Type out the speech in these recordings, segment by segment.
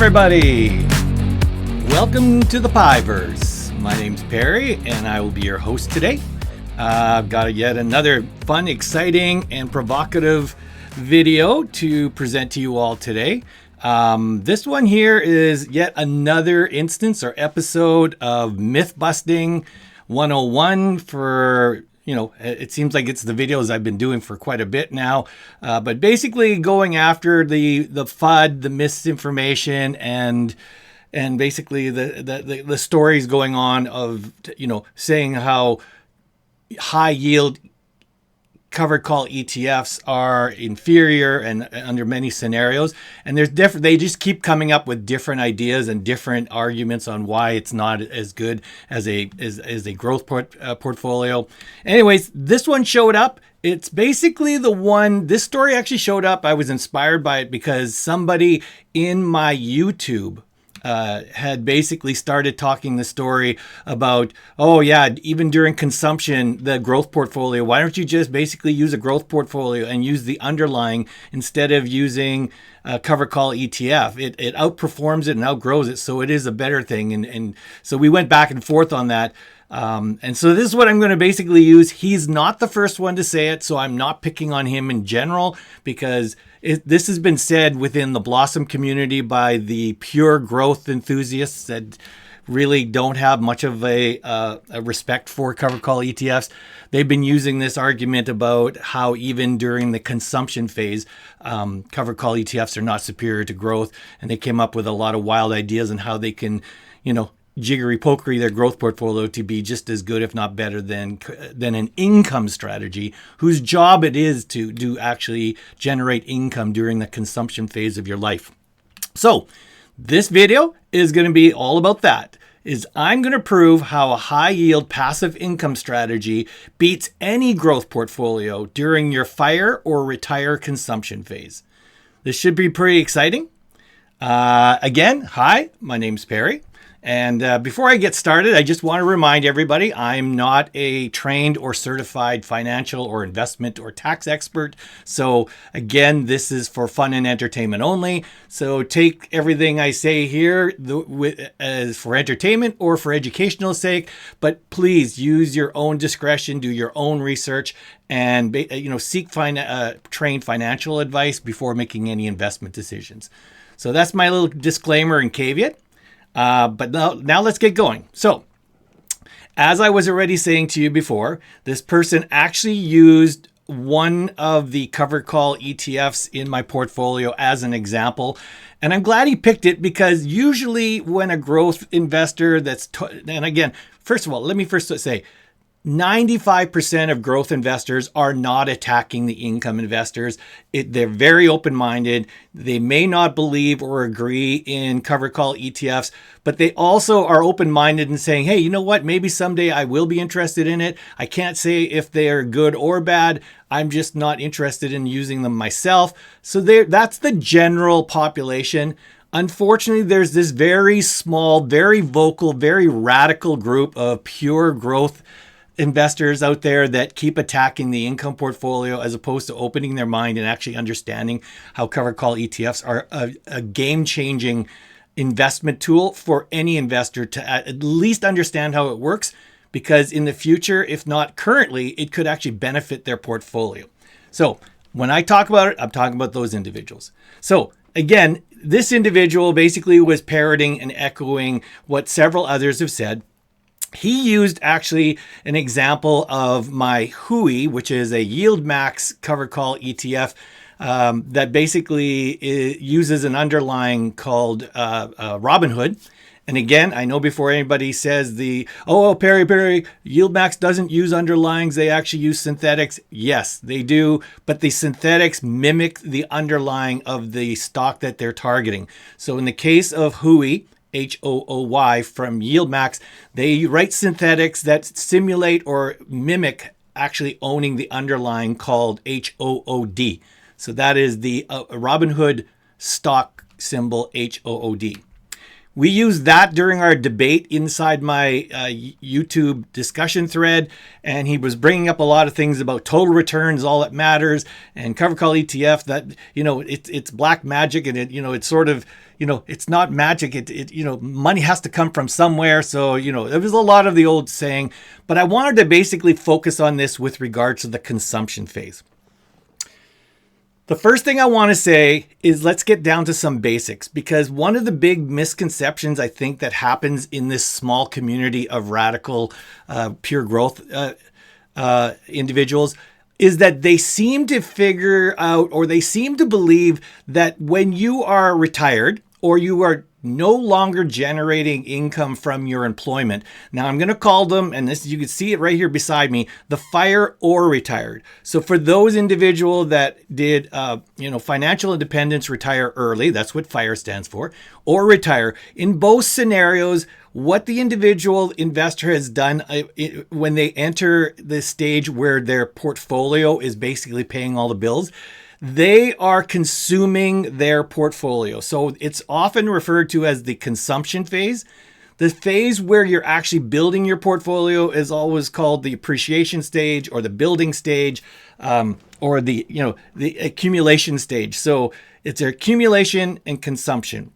everybody! Welcome to the Pieverse. My name's Perry and I will be your host today. I've got yet another fun, exciting, and provocative video to present to you all today. This one here is yet another instance or episode of Myth Busting 101 for, it seems like it's the videos I've been doing for quite a bit now. But basically going after the FUD, the misinformation, and basically the stories going on of, saying how high yield covered call ETFs are inferior and under many scenarios. And they just keep coming up with different ideas and different arguments on why it's not as good as a growth portfolio. Anyways, this one showed up. It's basically this story actually showed up. I was inspired by it because somebody in my YouTube had basically started talking the story about, oh yeah, even during consumption, the growth portfolio, why don't you just basically use a growth portfolio and use the underlying instead of using a cover call ETF? It outperforms it and outgrows it, so it is a better thing. And so we went back and forth on that. And so this is what I'm going to basically use. He's not the first one to say it, so I'm not picking on him in general because this has been said within the Blossom community by the pure growth enthusiasts that really don't have much of a respect for cover call ETFs. They've been using this argument about how even during the consumption phase, cover call ETFs are not superior to growth. And they came up with a lot of wild ideas on how they can, jiggery-pokery their growth portfolio to be just as good, if not better, than an income strategy whose job it is to actually generate income during the consumption phase of your life. So this video is going to be all about that. I'm going to prove how a high-yield passive income strategy beats any growth portfolio during your fire or retire consumption phase. This should be pretty exciting. Again, hi, my name's Perry. And before I get started, I just want to remind everybody I'm not a trained or certified financial or investment or tax expert. So again, this is for fun and entertainment only. So take everything I say here as for entertainment or for educational sake, but please use your own discretion, do your own research, and seek trained financial advice before making any investment decisions. So that's my little disclaimer and caveat. But now let's get going. So, as I was already saying to you before, this person actually used one of the covered call ETFs in my portfolio as an example. And I'm glad he picked it because usually when a growth investor and again, first of all, let me first say, 95% of growth investors are not attacking the income investors. They're very open-minded. They may not believe or agree in covered call ETFs, but they also are open-minded and saying, hey, you know what? Maybe someday I will be interested in it. I can't say if they are good or bad. I'm just not interested in using them myself. So that's the general population. Unfortunately, there's this very small, very vocal, very radical group of pure growth investors out there that keep attacking the income portfolio as opposed to opening their mind and actually understanding how covered call ETFs are a game-changing investment tool for any investor to at least understand how it works, because in the future, if not currently, it could actually benefit their portfolio. So when I talk about it, I'm talking about those individuals. So again, this individual basically was parroting and echoing what several others have said. He used actually an example of my HUI, which is a yield max covered call ETF that basically uses an underlying called Robinhood. And again, I know before anybody says Perry, yield max doesn't use underlyings, they actually use synthetics. Yes, they do, but the synthetics mimic the underlying of the stock that they're targeting. So in the case of HUI, HOOY from YieldMax, they write synthetics that simulate or mimic actually owning the underlying called HOOD. So that is the Robinhood stock symbol HOOD. We used that during our debate inside my YouTube discussion thread, and he was bringing up a lot of things about total returns, all that matters, and cover call ETF. That it's black magic, and it's sort of it's not magic. Money has to come from somewhere. So there was a lot of the old saying, but I wanted to basically focus on this with regards to the consumption phase. The first thing I want to say is let's get down to some basics, because one of the big misconceptions I think that happens in this small community of radical pure growth individuals is that they seem to figure out, or they seem to believe that when you are retired or you are no longer generating income from your employment. Now I'm going to call them, and this, you can see it right here beside me, the FIRE or retired. So for those individuals that did, financial independence, retire early, that's what FIRE stands for, or retire. In both scenarios, what the individual investor has done when they enter the stage where their portfolio is basically paying all the bills, they are consuming their portfolio. So it's often referred to as the consumption phase. The phase where you're actually building your portfolio is always called the appreciation stage, or the building stage, or the accumulation stage. So it's accumulation and consumption.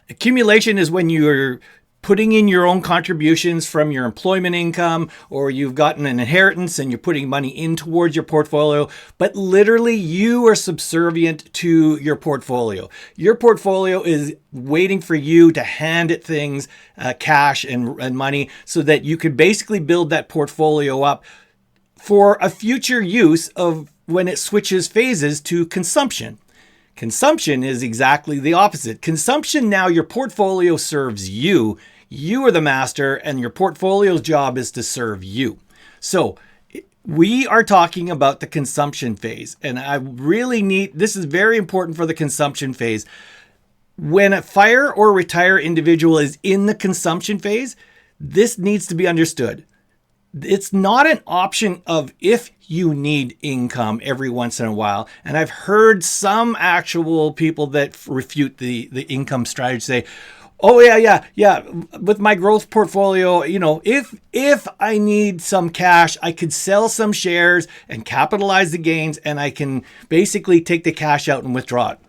Accumulation is when you're putting in your own contributions from your employment income, or you've gotten an inheritance and you're putting money in towards your portfolio, but literally you are subservient to your portfolio. Your portfolio is waiting for you to hand it things, cash and money, so that you could basically build that portfolio up for a future use of when it switches phases to consumption. Consumption is exactly the opposite. Consumption, now your portfolio serves you. You are the master, and your portfolio's job is to serve you. So we are talking about the consumption phase, and this is very important for the consumption phase. When a FIRE or retire individual is in the consumption phase, this needs to be understood. It's not an option of if you need income every once in a while. And I've heard some actual people that refute the income strategy say, oh yeah, with my growth portfolio, if I need some cash, I could sell some shares and capitalize the gains, and I can basically take the cash out and withdraw it.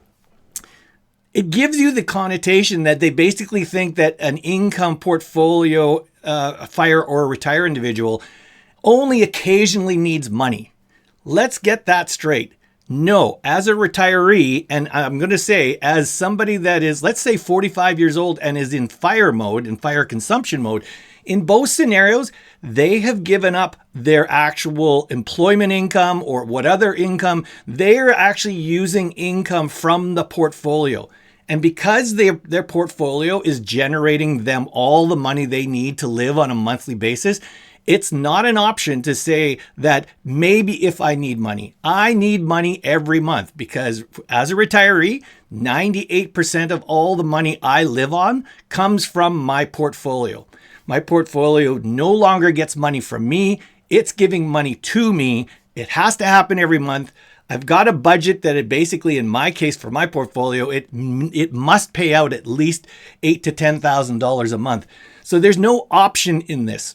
It gives you the connotation that they basically think that an income portfolio, a FIRE or a retire individual, only occasionally needs money. Let's get that straight. No, as a retiree, and I'm going to say as somebody that is, let's say 45 years old and is in FIRE mode, in FIRE consumption mode, in both scenarios, they have given up their actual employment income or what other income. They are actually using income from the portfolio. And because their portfolio is generating them all the money they need to live on a monthly basis, it's not an option to say that maybe if I need money every month, because as a retiree, 98% of all the money I live on comes from my portfolio. My portfolio no longer gets money from me. It's giving money to me. It has to happen every month. I've got a budget that it basically, in my case, for my portfolio, it must pay out at least $8,000 to $10,000 a month. So there's no option in this.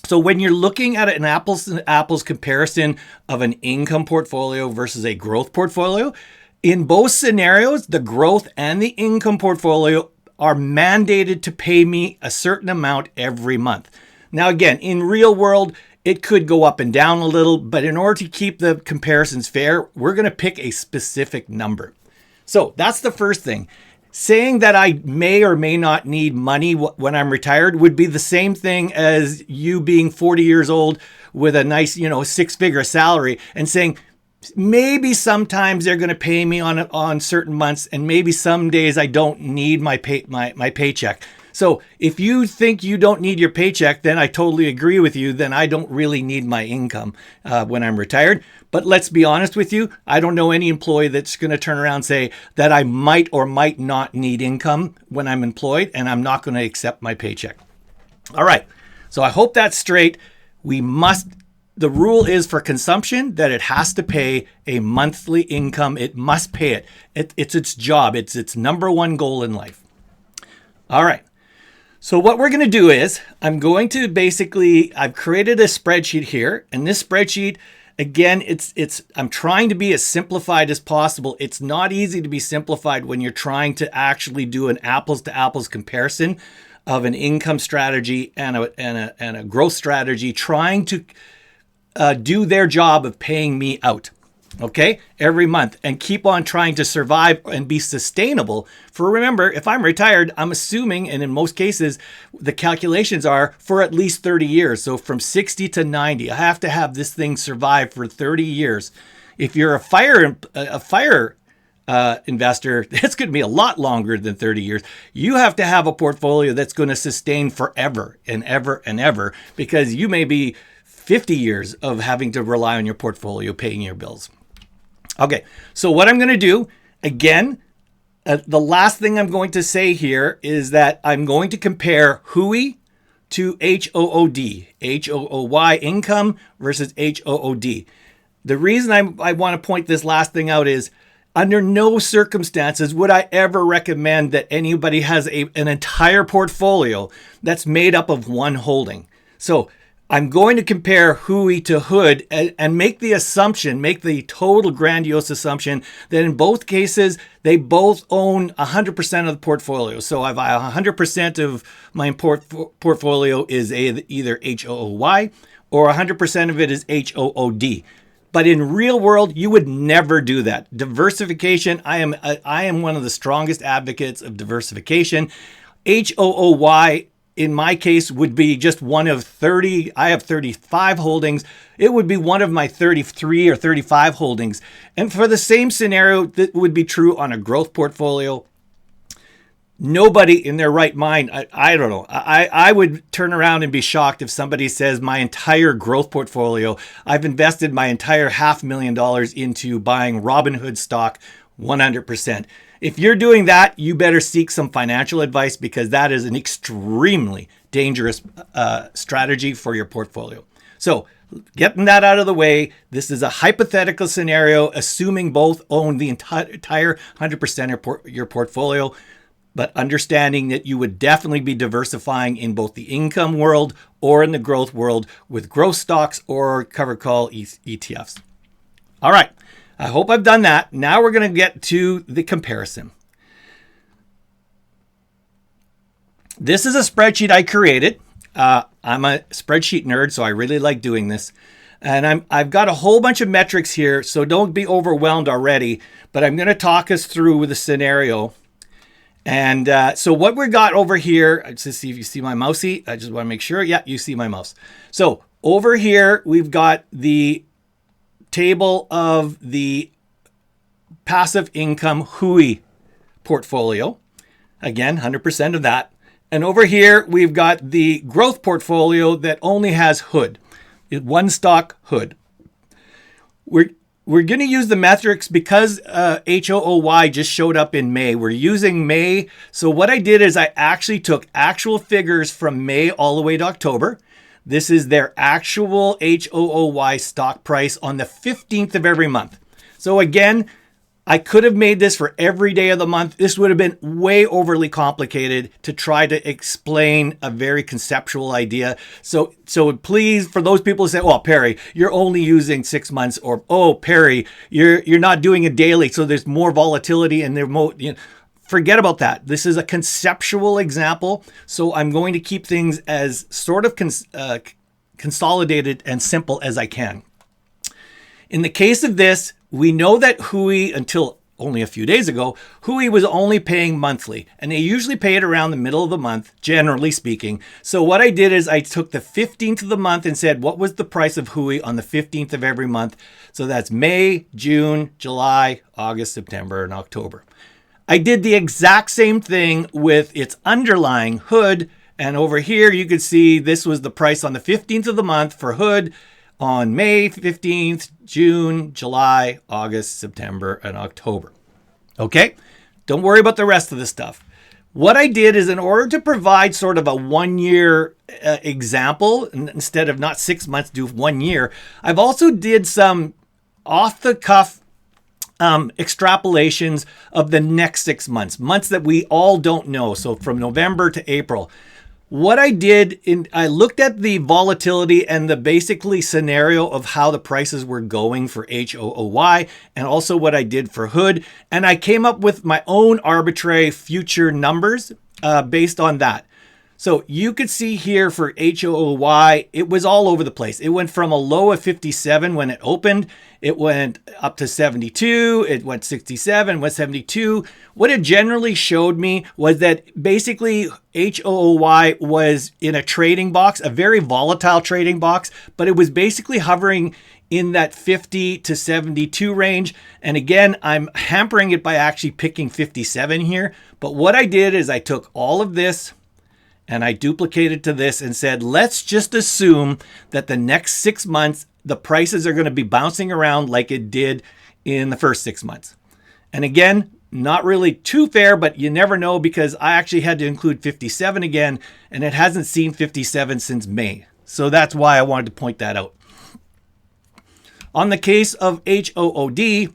So when you're looking at an apples to apples comparison of an income portfolio versus a growth portfolio, in both scenarios, the growth and the income portfolio are mandated to pay me a certain amount every month. Now, again, in real world, it could go up and down a little, but in order to keep the comparisons fair, we're going to pick a specific number. So that's the first thing. Saying that I may or may not need money when I'm retired would be the same thing as you being 40 years old with a nice, six-figure salary and saying, maybe sometimes they're going to pay me on certain months, and maybe some days I don't need my paycheck. So if you think you don't need your paycheck, then I totally agree with you. Then I don't really need my income when I'm retired. But let's be honest with you. I don't know any employee that's going to turn around and say that I might or might not need income when I'm employed, and I'm not going to accept my paycheck. All right. So I hope that's straight. The rule is for consumption that it has to pay a monthly income. It must pay it. It's its job. It's its number one goal in life. All right. So what we're going to do is I'm going to I've created a spreadsheet here, and this spreadsheet, again, I'm trying to be as simplified as possible. It's not easy to be simplified when you're trying to actually do an apples to apples comparison of an income strategy and a growth strategy, trying to do their job of paying me out, okay, every month, and keep on trying to survive and be sustainable. For remember, if I'm retired, I'm assuming, and in most cases, the calculations are for at least 30 years. So from 60 to 90, I have to have this thing survive for 30 years. If you're a fire investor, it's going to be a lot longer than 30 years. You have to have a portfolio that's going to sustain forever and ever and ever, because you may be 50 years of having to rely on your portfolio paying your bills. Okay, so what I'm going to do, again, the last thing I'm going to say here is that I'm going to compare HOOY to HOOD, HOOY income versus HOOD. The reason I want to point this last thing out is under no circumstances would I ever recommend that anybody has an entire portfolio that's made up of one holding. So I'm going to compare HOOY to HOOD and make the total grandiose assumption that in both cases, they both own 100% of the portfolio. So if 100% of my portfolio is either HOOY or 100% of it is HOOD. But in real world, you would never do that. Diversification, I am one of the strongest advocates of diversification. HOOY, in my case, would be just one of 30. I have 35 holdings. It would be one of my 33 or 35 holdings. And for the same scenario, that would be true on a growth portfolio. Nobody in their right mind, I don't know. I would turn around and be shocked if somebody says my entire growth portfolio, I've invested my entire $500,000 into buying Robinhood stock 100%. If you're doing that, you better seek some financial advice, because that is an extremely dangerous strategy for your portfolio. So getting that out of the way, this is a hypothetical scenario, assuming both own the entire 100% of your portfolio, but understanding that you would definitely be diversifying in both the income world or in the growth world with growth stocks or covered call ETFs. All right. I hope I've done that. Now we're going to get to the comparison. This is a spreadsheet I created. I'm a spreadsheet nerd, so I really like doing this. And I've got a whole bunch of metrics here, so don't be overwhelmed already. But I'm going to talk us through with a scenario. And so what we got over here, just see if you see my mousey. I just want to make sure. Yeah, you see my mouse. So over here, we've got the table of the passive income HOOY portfolio. Again, 100% of that. And over here, we've got the growth portfolio that only has HOOD. One stock HOOD. We're going to use the metrics because HOOY just showed up in May. We're using May. So what I did is I actually took actual figures from May all the way to October. This is their actual HOOY stock price on the 15th of every month. So again, I could have made this for every day of the month. This would have been way overly complicated to try to explain a very conceptual idea. So please, for those people who say, "Well, Perry, you're only using 6 months," or "Oh, Perry, you're not doing it daily, so there's more volatility and there's more," forget about that. This is a conceptual example, so I'm going to keep things as sort of consolidated and simple as I can. In the case of this, we know that HOOY, until only a few days ago, HOOY was only paying monthly, and they usually pay it around the middle of the month, generally speaking. So what I did is I took the 15th of the month and said, what was the price of HOOY on the 15th of every month? So that's May, June, July, August, September, and October. I did the exact same thing with its underlying HOOD, and over here you could see this was the price on the 15th of the month for HOOD on May 15th, June, July, August, September, and October. Okay, don't worry about the rest of the stuff. What I did is, in order to provide sort of a 1 year example, instead of not 6 months, do 1 year, I've also did some off the cuff extrapolations of the next 6 months, months that we all don't know. So from November to April. What I did, I looked at the volatility and the basically scenario of how the prices were going for HOOY and also what I did for Hood. And I came up with my own arbitrary future numbers based on that. So you could see here for HOOY, it was all over the place. It went from a low of 57 when it opened. It went up to 72. It went 67, went 72. What it generally showed me was that basically HOOY was in a trading box, a very volatile trading box, but it was basically hovering in that 50 to 72 range. And again, I'm hampering it by actually picking 57 here. But what I did is I took all of this and I duplicated to this and said, let's just assume that the next 6 months, the prices are going to be bouncing around like it did in the first 6 months. And again, not really too fair, but you never know because I actually had to include 57 again, and it hasn't seen 57 since May. So that's why I wanted to point that out. On the case of HOOD,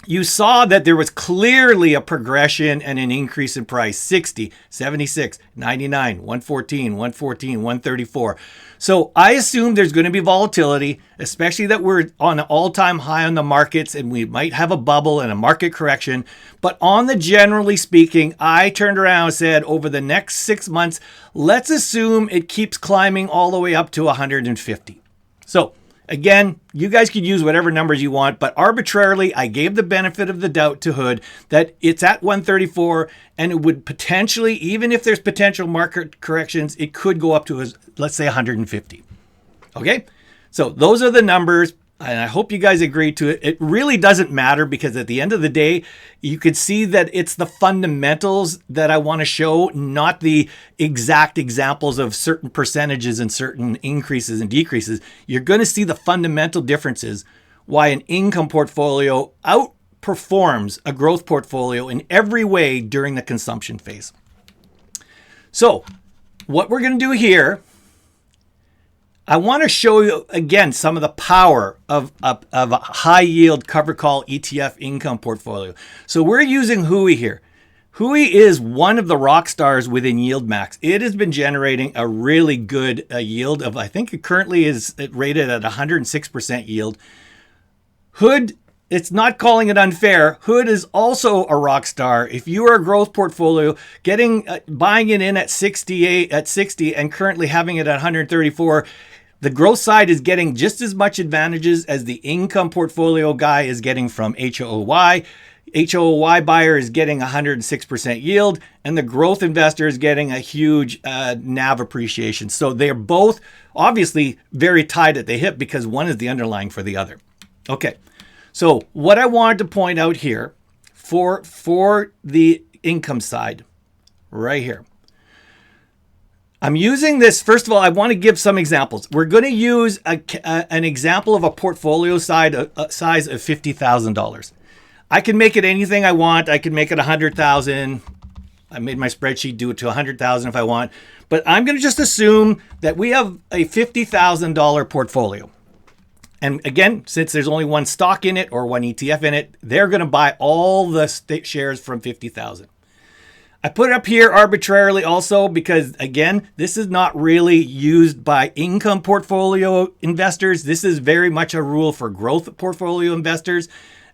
you saw that there was clearly a progression and an increase in price, 60, 76, 99, 114, 114, 134. So I assume there's going to be volatility, especially that we're on an all-time high on the markets and we might have a bubble and a market correction. But on the generally speaking, I turned around and said over the next 6 months, let's assume it keeps climbing all the way up to 150. So again, you guys could use whatever numbers you want, but arbitrarily, I gave the benefit of the doubt to Hood that it's at 134 and it would potentially, even if there's potential market corrections, it could go up to, let's say, 150. Okay, so those are the numbers. And I hope you guys agree to it. It really doesn't matter because at the end of the day, you could see that it's the fundamentals that I want to show, not the exact examples of certain percentages and certain increases and decreases. You're going to see the fundamental differences why an income portfolio outperforms a growth portfolio in every way during the consumption phase. So what we're going to do here, I want to show you again some of the power of a high yield cover call ETF income portfolio. So we're using Hui here. Hui is one of the rock stars within YieldMax. It has been generating a really good yield of, I think it currently is rated at 106% yield. Hood, it's not calling it unfair. Hood is also a rock star. If you are a growth portfolio, buying it in at 68, at 60, and currently having it at 134, the growth side is getting just as much advantages as the income portfolio guy is getting from HOOY. HOOY buyer is getting 106% yield, and the growth investor is getting a huge NAV appreciation. So they're both obviously very tied at the hip because one is the underlying for the other. Okay, so what I wanted to point out here for the income side, right here. I'm using this, first of all, I want to give some examples. We're going to use an example of a portfolio size of $50,000. I can make it anything I want. I can make it 100,000. I made my spreadsheet do it to 100,000 if I want. But I'm going to just assume that we have a $50,000 portfolio. And again, since there's only one stock in it or one ETF in it, they're going to buy all the shares from 50,000. I put it up here arbitrarily also because, again, this is not really used by income portfolio investors. This is very much a rule for growth portfolio investors.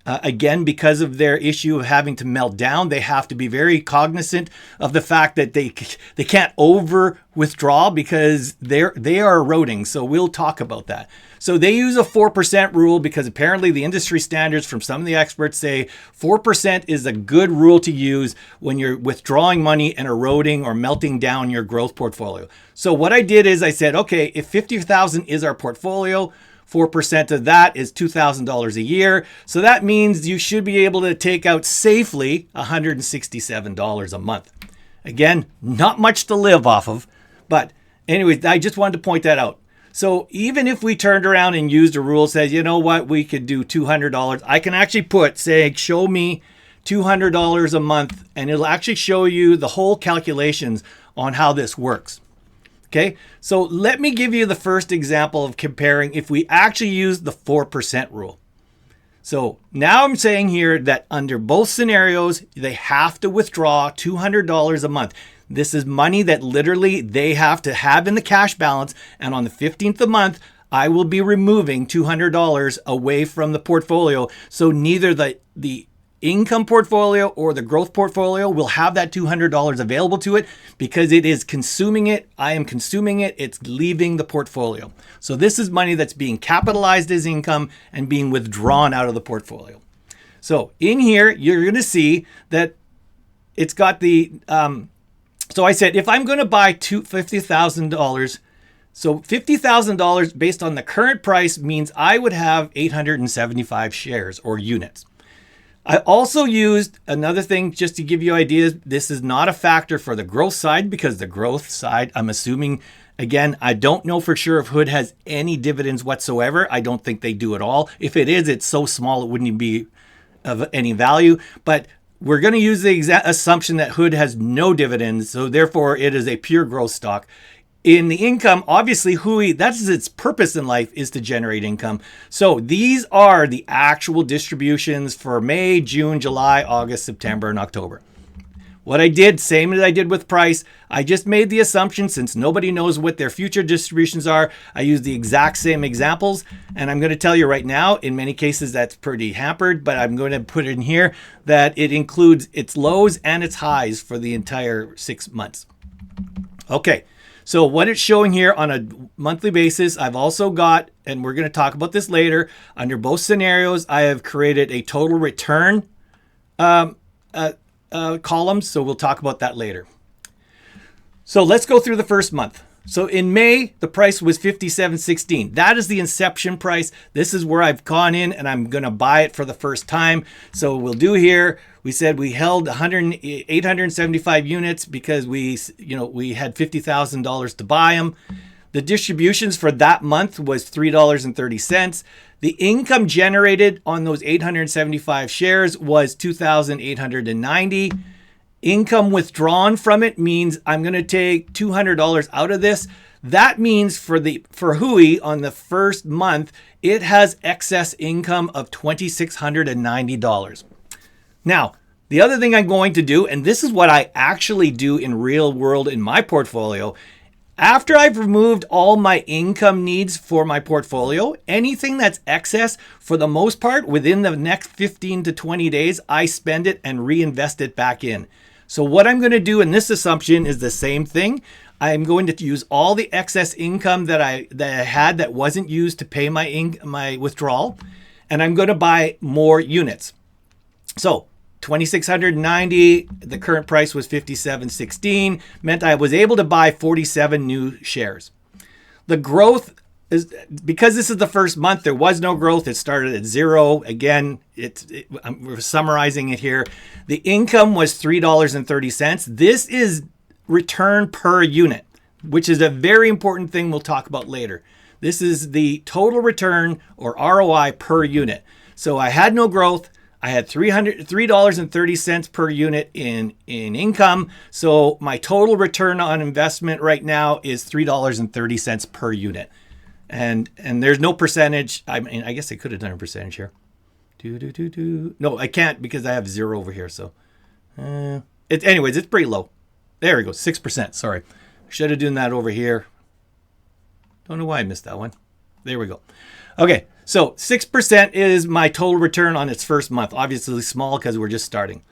Again, because of their issue of having to melt down, they have to be very cognizant of the fact that they can't over withdraw because they are eroding. So we'll talk about that. So they use a 4% rule because apparently the industry standards from some of the experts say 4% is a good rule to use when you're withdrawing money and eroding or melting down your growth portfolio. So what I did is I said, okay, if 50,000 is our portfolio, 4% of that is $2,000 a year. So that means you should be able to take out safely $167 a month. Again, not much to live off of, but anyways, I just wanted to point that out. So even if we turned around and used a rule that says, you know what, we could do $200, I can actually show me $200 a month, and it'll actually show you the whole calculations on how this works. Okay, so let me give you the first example of comparing if we actually use the 4% rule. So now I'm saying here that under both scenarios, they have to withdraw $200 a month. This is money that literally they have to have in the cash balance. And on the 15th of the month, I will be removing $200 away from the portfolio. So neither the income portfolio or the growth portfolio will have that $200 available to it because it is consuming it. I am consuming it. It's leaving the portfolio. So this is money that's being capitalized as income and being withdrawn out of the portfolio. So in here, you're going to see that it's got the, so I said, if I'm going to buy $50,000, so $50,000 based on the current price means I would have 875 shares or units. I also used another thing just to give you ideas. This is not a factor for the growth side because the growth side, I'm assuming, again, I don't know for sure if Hood has any dividends whatsoever. I don't think they do at all. If it is, it's so small it wouldn't even be of any value. But we're going to use the assumption that Hood has no dividends. So therefore, it is a pure growth stock. In the income, obviously, Hui, that's its purpose in life is to generate income. So these are the actual distributions for May, June, July, August, September, and October. What I did, same as I did with price, I just made the assumption since nobody knows what their future distributions are, I used the exact same examples. And I'm going to tell you right now, in many cases, that's pretty hampered, but I'm going to put in here that it includes its lows and its highs for the entire 6 months. Okay. So what it's showing here on a monthly basis, I've also got, and we're going to talk about this later, under both scenarios, I have created a total return column. So we'll talk about that later. So let's go through the first month. So in May, the price was $57.16. That is the inception price. This is where I've gone in and I'm going to buy it for the first time. So we'll do here. We said we held 875 units because we had $50,000 to buy them. The distributions for that month was $3.30. The income generated on those 875 shares was $2,890. Income withdrawn from it means I'm going to take $200 out of this. That means for Hui on the first month, it has excess income of $2,690. Now, the other thing I'm going to do, and this is what I actually do in real world in my portfolio, after I've removed all my income needs for my portfolio, anything that's excess, for the most part, within the next 15 to 20 days, I spend it and reinvest it back in. So what I'm going to do in this assumption is the same thing. I'm going to use all the excess income that I had that wasn't used to pay my withdrawal, and I'm going to buy more units. So 2,690, the current price was 57.16, meant I was able to buy 47 new shares. The growth is, because this is the first month, there was no growth. It started at zero. Again, we're summarizing it here. The income was $3.30. This is return per unit, which is a very important thing we'll talk about later. This is the total return or ROI per unit. So I had no growth. I had $3.30 per unit in income. So my total return on investment right now is $3.30 per unit. And there's no percentage. I mean, I guess I could have done a percentage here. No, I can't because I have zero over here. So anyways, it's pretty low. There we go, 6%. Sorry. I should have done that over here. Don't know why I missed that one. There we go. Okay, so 6% is my total return on its first month. Obviously small because we're just starting.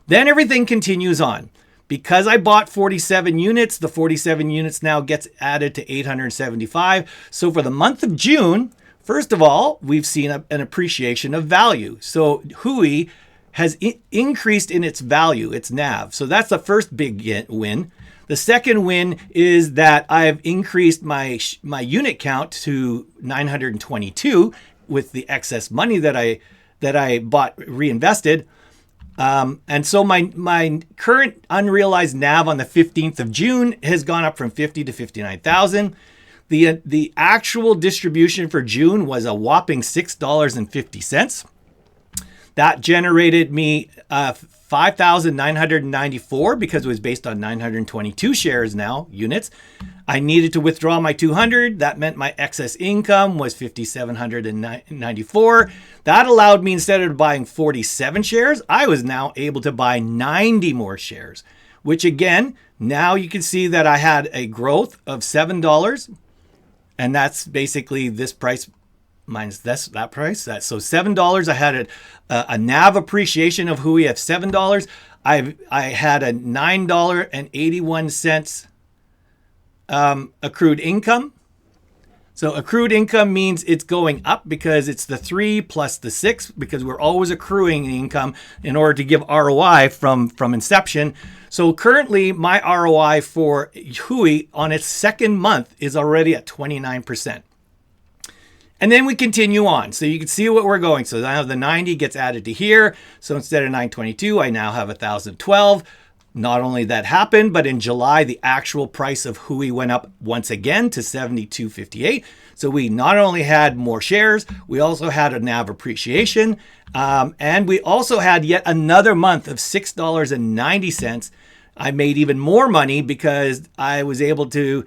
Then everything continues on. Because I bought 47 units, the 47 units now gets added to 875. So for the month of June, first of all, we've seen an appreciation of value. So Hui has increased in its value, its NAV. So that's the first big win. The second win is that I've increased my unit count to 922 with the excess money that I bought reinvested. And so my current unrealized NAV on the 15th of June has gone up from 50 to 59,000. The actual distribution for June was a whopping $6.50. That generated me 5,994 because it was based on 922 shares now, units. I needed to withdraw my 200. That meant my excess income was 5,794. That allowed me, instead of buying 47 shares, I was now able to buy 90 more shares, which again, now you can see that I had a growth of $7. And that's basically this price minus that price. So $7. I had a NAV appreciation of Hui of $7. I had a $9.81 accrued income. So accrued income means it's going up because it's the 3 plus the 6, because we're always accruing income in order to give ROI from inception. So currently my ROI for Hui on its second month is already at 29%. And then we continue on. So you can see what we're going. So now the 90 gets added to here. So instead of 922, I now have 1,012. Not only that happened, but in July, the actual price of Hui went up once again to 72.58. So we not only had more shares, we also had a NAV appreciation. And we also had yet another month of $6.90. I made even more money because I was able to,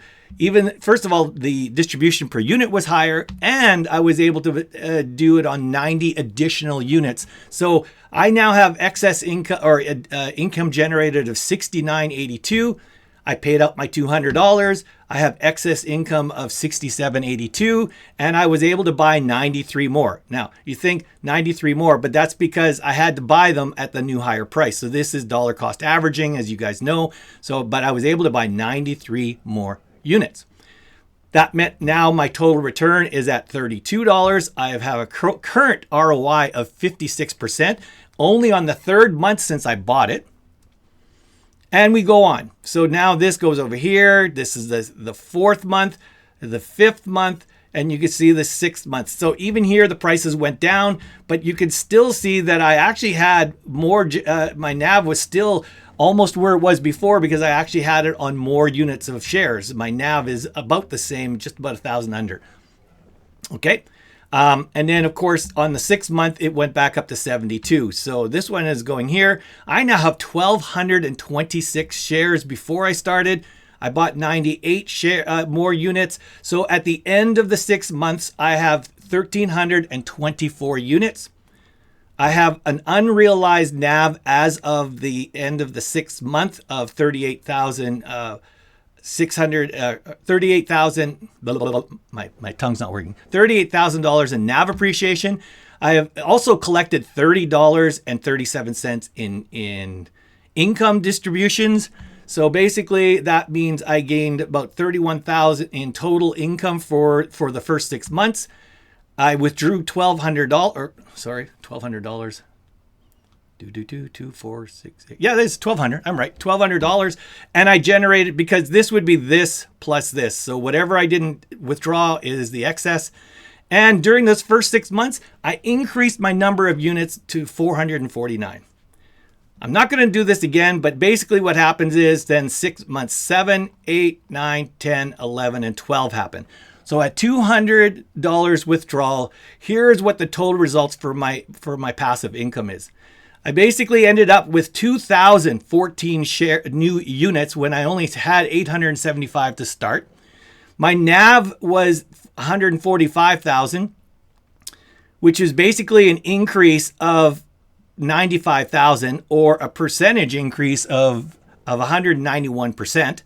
first of all, the distribution per unit was higher, and I was able to do it on 90 additional units. So I now have excess income, or income generated of $69.82. I paid out my $200. I have excess income of $67.82, and I was able to buy 93 more. Now, you think 93 more, but that's because I had to buy them at the new higher price. So this is dollar cost averaging, as you guys know. But I was able to buy 93 more units. That meant now my total return is at $32. I have a current ROI of 56%, only on the third month since I bought it. And we go on. So now this goes over here. This is the fourth month, the fifth month, and you can see the sixth month. So even here, the prices went down, but you can still see that I actually had more, my NAV was still almost where it was before because I actually had it on more units of shares. My NAV is about the same, just about 1,000 under. Okay. And then, of course, on the 6th month, it went back up to 72. So this one is going here. I now have 1,226 shares before I started. I bought 98 more units. So at the end of the 6 months, I have 1,324 units. I have an unrealized NAV as of the end of the 6th month of 38,000, my tongue's not working, $38,000 in NAV appreciation. I have also collected $30.37 in income distributions. So basically that means I gained about $31,000 in total income for the first 6 months. I withdrew $1,200. 2, 4, 6, 8. Yeah, this is $1,200. I'm right. $1,200. And I generated, because this would be this plus this. So whatever I didn't withdraw is the excess. And during those first 6 months, I increased my number of units to 449. I'm not going to do this again, but basically what happens is then 6 months, 7, 8, 9, 10, 11, and 12 happen. So at $200 withdrawal, here's what the total results for my passive income is. I basically ended up with 2,014 new units when I only had 875 to start. My NAV was 145,000, which is basically an increase of 95,000, or a percentage increase of 191%.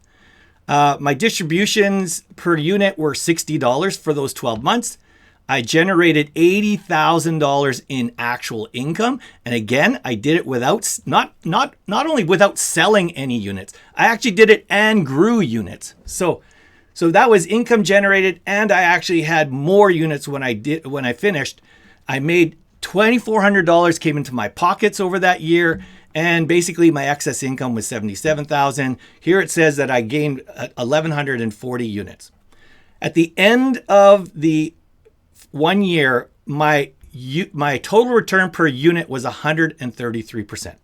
My distributions per unit were $60 for those 12 months. I generated $80,000 in actual income. And again, I did it without, not only without selling any units, I actually did it and grew units. So that was income generated, and I actually had more units when I finished. I made $2,400 came into my pockets over that year. And basically my excess income was $77,000. Here it says that I gained 1,140 units. At the end of the 1 year, my total return per unit was 133%.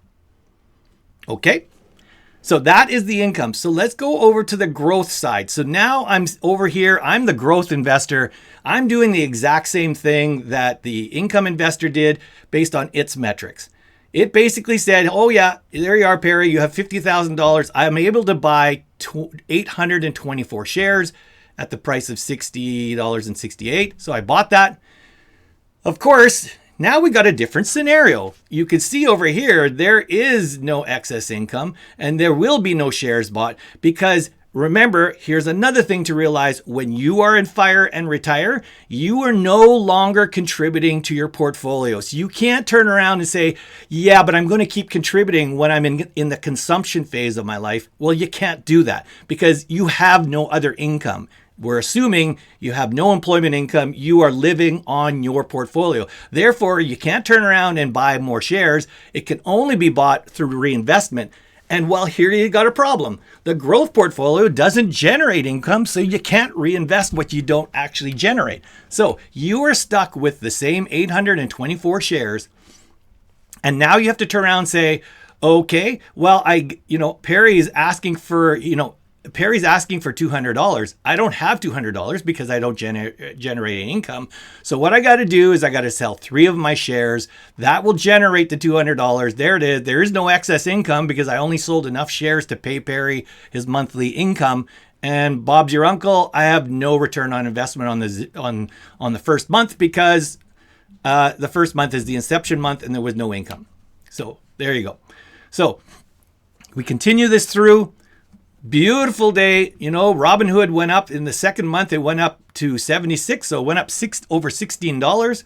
Okay, so that is the income. So let's go over to the growth side. So now I'm over here. I'm the growth investor. I'm doing the exact same thing that the income investor did based on its metrics. It basically said, oh yeah, there you are, Perry, you have $50,000. I'm able to buy 824 shares at the price of $60.68. So I bought that. Of course, now we got a different scenario. You can see over here, there is no excess income and there will be no shares bought because remember, here's another thing to realize. When you are in fire and retire, you are no longer contributing to your portfolio. So you can't turn around and say, yeah, but I'm going to keep contributing when I'm in the consumption phase of my life. Well, you can't do that because you have no other income. We're assuming you have no employment income. You are living on your portfolio. Therefore, you can't turn around and buy more shares. It can only be bought through reinvestment. And well, here you got a problem. The growth portfolio doesn't generate income, so you can't reinvest what you don't actually generate. So you are stuck with the same 824 shares. And now you have to turn around and say, okay, well, Perry is asking for, Perry's asking for $200. I don't have $200 because I don't generate any income. So what I got to do is I got to sell 3 of my shares. That will generate the $200. There it is. There is no excess income because I only sold enough shares to pay Perry his monthly income. And Bob's your uncle. I have no return on investment on the first month because the first month is the inception month and there was no income. So there you go. So we continue this through. Beautiful day. Robinhood went up in the second month. It went up to 76. So it went up over $16.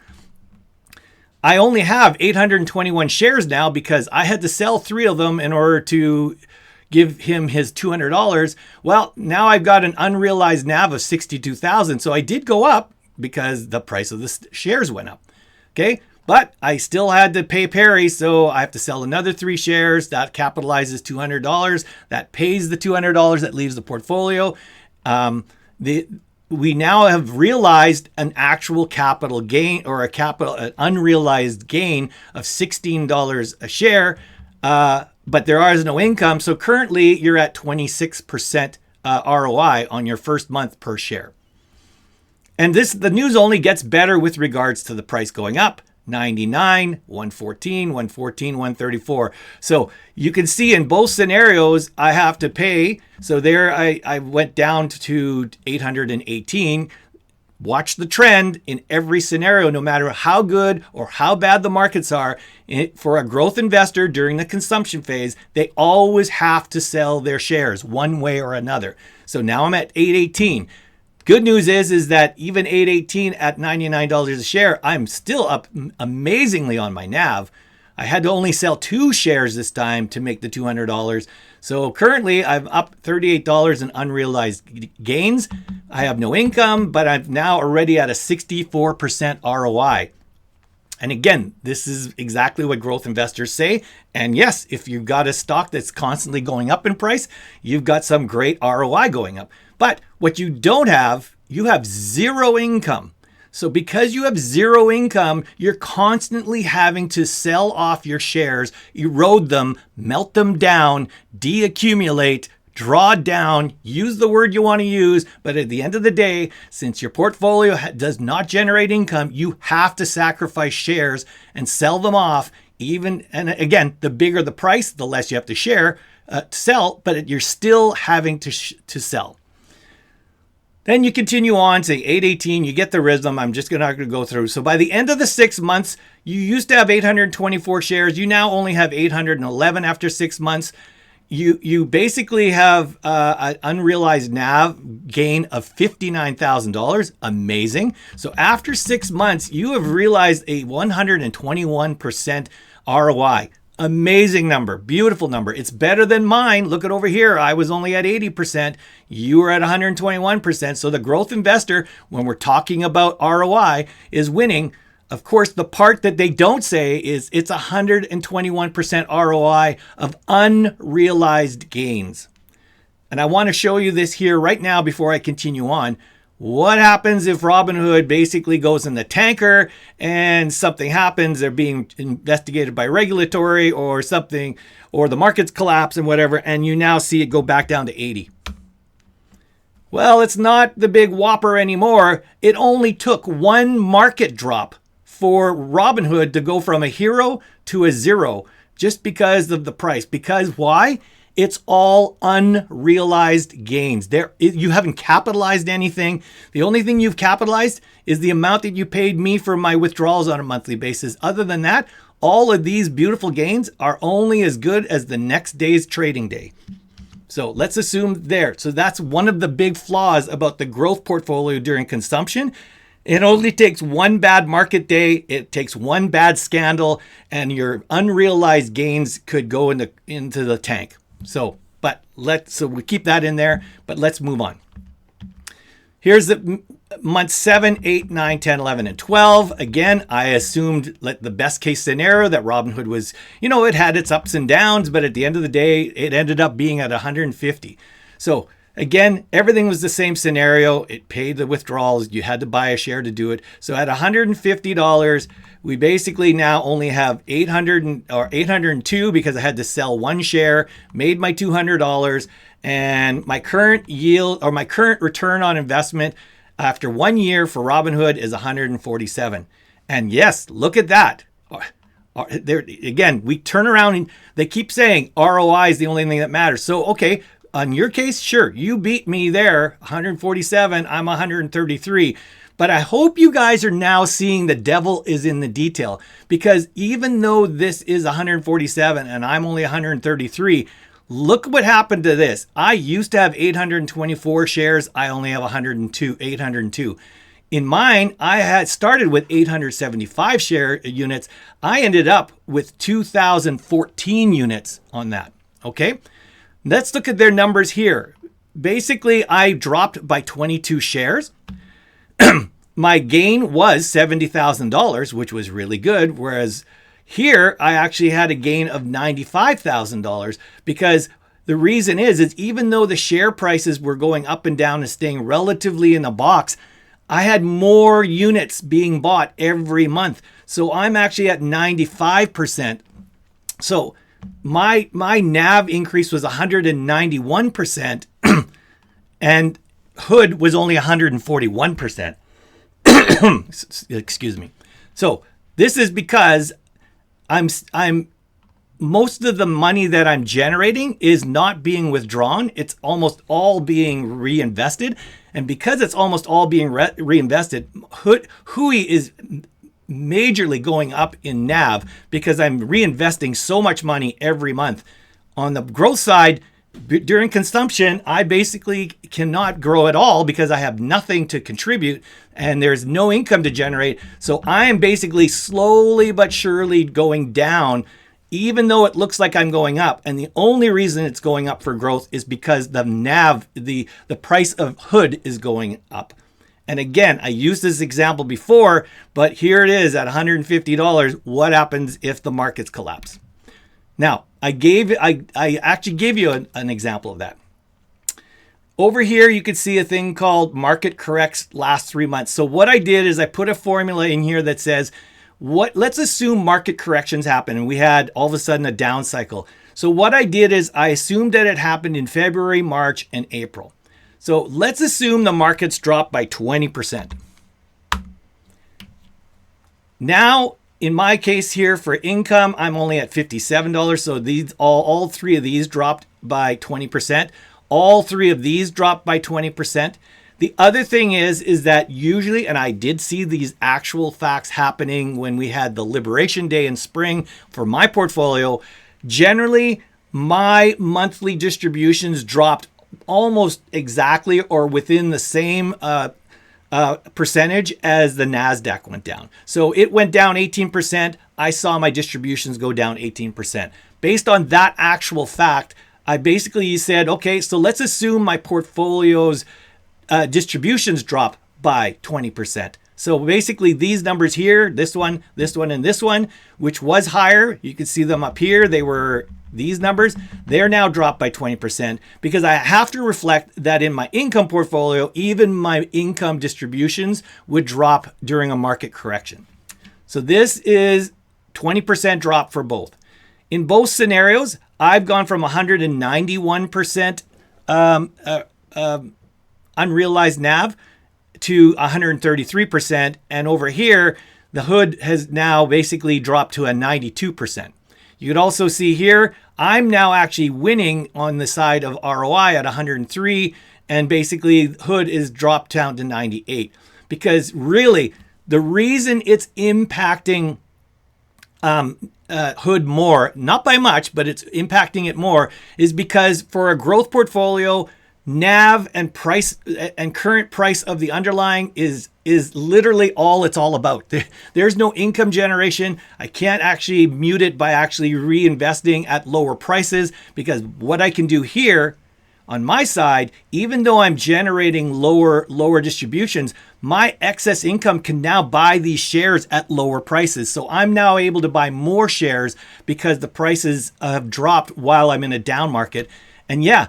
I only have 821 shares now because I had to sell 3 of them in order to give him his $200. Well, now I've got an unrealized NAV of 62,000. So I did go up because the price of the shares went up. Okay. But I still had to pay Perry, so I have to sell another 3 shares. That capitalizes $200. That pays the $200 that leaves the portfolio. We now have realized an actual capital gain or an unrealized gain of $16 a share, but there is no income. So currently you're at 26% ROI on your first month per share. And the news only gets better with regards to the price going up. 99, 114, 114, 134. So you can see in both scenarios, I have to pay. So there I went down to 818. Watch the trend in every scenario, no matter how good or how bad the markets are. For a growth investor during the consumption phase, they always have to sell their shares one way or another. So now I'm at 818. Good news is that even 818 at $99 a share, I'm still up amazingly on my NAV. I had to only sell 2 shares this time to make the $200. So currently I'm up $38 in unrealized gains. I have no income, but I'm now already at a 64% ROI. And again, this is exactly what growth investors say. And yes, if you've got a stock that's constantly going up in price, you've got some great ROI going up. But what you don't have, you have 0 income. So because you have 0 income, you're constantly having to sell off your shares, erode them, melt them down, de-accumulate, draw down, use the word you want to use. But at the end of the day, since your portfolio does not generate income, you have to sacrifice shares and sell them off. And again, the bigger the price, the less you have to sell, but you're still having to sell. Then you continue on, say 818, you get the rhythm. I'm just not going to go through. So by the end of the 6 months, you used to have 824 shares. You now only have 811 after 6 months. You basically have an unrealized NAV gain of $59,000. Amazing. So after 6 months, you have realized a 121% ROI. Amazing number, beautiful number. It's better than mine. Look at over here. I was only at 80%. You were at 121%. So the growth investor, when we're talking about ROI, is winning. Of course, the part that they don't say is it's 121% ROI of unrealized gains. And I want to show you this here right now before I continue on. What happens if Robinhood basically goes in the tanker and something happens? They're being investigated by regulatory or something, or the markets collapse and whatever, and you now see it go back down to 80. Well, it's not the big whopper anymore. It only took one market drop for Robinhood to go from a hero to a 0. just because of the price. Because why? It's all unrealized gains. You haven't capitalized anything. The only thing you've capitalized is the amount that you paid me for my withdrawals on a monthly basis. Other than that, all of these beautiful gains are only as good as the next day's trading day. So let's assume there. So that's one of the big flaws about the growth portfolio during consumption. It only takes one bad market day. It takes one bad scandal, and your unrealized gains could go into the tank. So we keep that in there, but let's move on. Here's the months 7, 8, 9, 10, 11, and 12. Again, I assumed the best case scenario that Robinhood was, it had its ups and downs, but at the end of the day, it ended up being at 150. So again, everything was the same scenario. It paid the withdrawals. You had to buy a share to do it. So at $150, we basically now only have 802 because I had to sell one share, made my $200, and my current yield or my current return on investment after 1 year for Robinhood is 147. And yes, look at that. There again, we turn around and they keep saying ROI is the only thing that matters. So, okay, on your case, sure, you beat me there, 147, I'm 133. But I hope you guys are now seeing the devil is in the detail, because even though this is 147 and I'm only 133, look what happened to this. I used to have 824 shares. I only have 802. In mine, I had started with 875 share units. I ended up with 2,014 units on that. Okay. Let's look at their numbers here. Basically, I dropped by 22 shares. My gain was $70,000, which was really good. Whereas here, I actually had a gain of $95,000 because the reason is even though the share prices were going up and down and staying relatively in the box, I had more units being bought every month. So I'm actually at 95%. So my NAV increase was 191% and Hood was only 141%. Excuse me. So this is because I'm most of the money that I'm generating is not being withdrawn. It's almost all being reinvested. And because it's almost all being reinvested, Hui is majorly going up in NAV because I'm reinvesting so much money every month. On the growth side, during consumption, I basically cannot grow at all because I have nothing to contribute and there's no income to generate. So I am basically slowly but surely going down, even though it looks like I'm going up. And the only reason it's going up for growth is because the NAV, the price of Hood is going up. And again, I used this example before, but here it is at $150. What happens if the markets collapse? Now, I actually gave you an example of that. Over here, you can see a thing called market corrects last 3 months. So what I did is I put a formula in here that says, let's assume market corrections happen and we had all of a sudden a down cycle. So what I did is I assumed that it happened in February, March, and April. So let's assume the markets dropped by 20%. Now, in my case here for income, I'm only at $57. So these all three of these dropped by 20%. All three of these dropped by 20%. The other thing is that usually, and I did see these actual facts happening when we had the Liberation Day in spring for my portfolio, generally my monthly distributions dropped almost exactly or within the same percentage as the NASDAQ went down. So it went down 18%. I saw my distributions go down 18%. Based on that actual fact, I basically said, okay, so let's assume my portfolio's distributions drop by 20%. So basically these numbers here, this one, and this one, which was higher, you can see them up here. They were these numbers. They're now dropped by 20% because I have to reflect that in my income portfolio, even my income distributions would drop during a market correction. So this is 20% drop for both. In both scenarios, I've gone from 191% unrealized NAV to 133%. And over here, the Hood has now basically dropped to a 92%. You could also see here, I'm now actually winning on the side of ROI at 103, and basically Hood is dropped down to 98. Because really, the reason it's impacting Hood more, not by much, but it's impacting it more, is because for a growth portfolio, NAV and price and current price of the underlying is literally all it's all about. There's no income generation. I can't actually mute it by actually reinvesting at lower prices, because what I can do here on my side, even though I'm generating lower distributions, my excess income can now buy these shares at lower prices. So I'm now able to buy more shares because the prices have dropped while I'm in a down market. And yeah,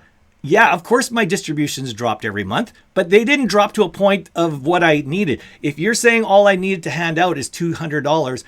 of course my distributions dropped every month, but they didn't drop to a point of what I needed. If you're saying all I needed to hand out is $200,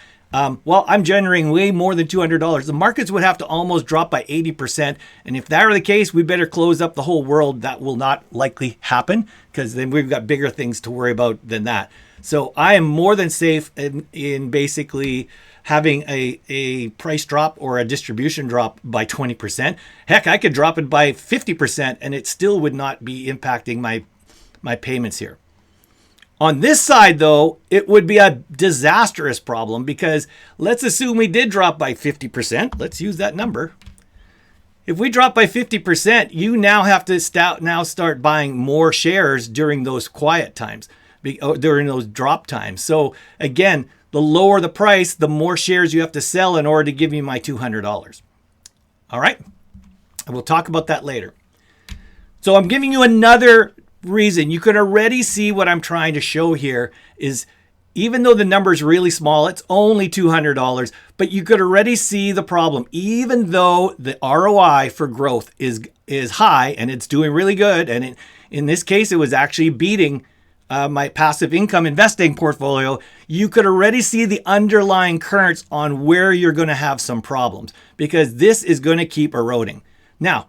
well, I'm generating way more than $200. The markets would have to almost drop by 80%. And if that were the case, we better close up the whole world. That will not likely happen, because then we've got bigger things to worry about than that. So I am more than safe in basically having a price drop or a distribution drop by 20%. Heck, I could drop it by 50% and it still would not be impacting my payments here. On this side, though, it would be a disastrous problem, because let's assume we did drop by 50%. Let's use that number. If we drop by 50%, you now have to start buying more shares during those quiet times, during those drop times. So again, the lower the price, the more shares you have to sell in order to give me my $200. All right? And we'll talk about that later. So I'm giving you another reason. You can already see what I'm trying to show here is, even though the number is really small, it's only $200, but you could already see the problem. Even though the ROI for growth is high and it's doing really good, and in this case, it was actually beating my passive income investing portfolio, you could already see the underlying currents on where you're going to have some problems, because this is going to keep eroding. Now,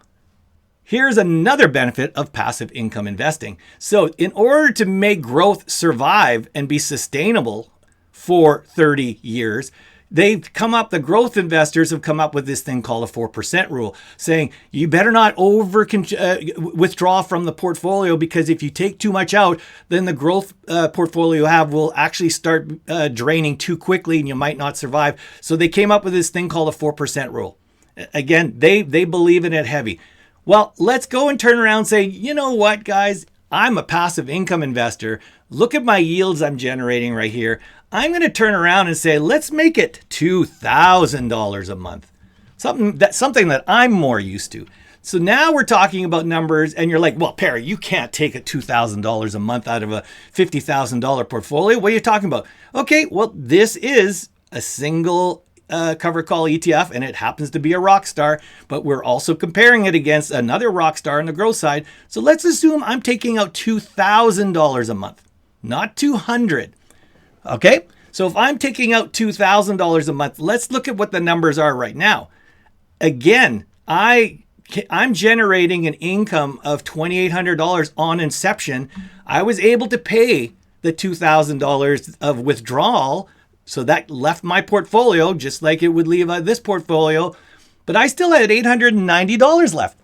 here's another benefit of passive income investing. So in order to make growth survive and be sustainable for 30 years, the growth investors have come up with this thing called a 4% rule, saying you better not withdraw from the portfolio, because if you take too much out, then the growth portfolio you have will actually start draining too quickly and you might not survive. So they came up with this thing called a 4% rule. Again, they believe in it heavy. Well, let's go and turn around and say, you know what, guys? I'm a passive income investor. Look at my yields I'm generating right here. I'm going to turn around and say, let's make it $2,000 a month. Something that I'm more used to. So now we're talking about numbers, and you're like, well, Perry, you can't take a $2,000 a month out of a $50,000 portfolio. What are you talking about? Okay, well, this is a single cover call ETF, and it happens to be a rock star, but we're also comparing it against another rock star on the growth side. So let's assume I'm taking out $2,000 a month, not $200. Okay, so if I'm taking out $2,000 a month, let's look at what the numbers are right now. Again, I'm generating an income of $2,800 on inception. I was able to pay the $2,000 of withdrawal, so that left my portfolio just like it would leave this portfolio, but I still had $890 left.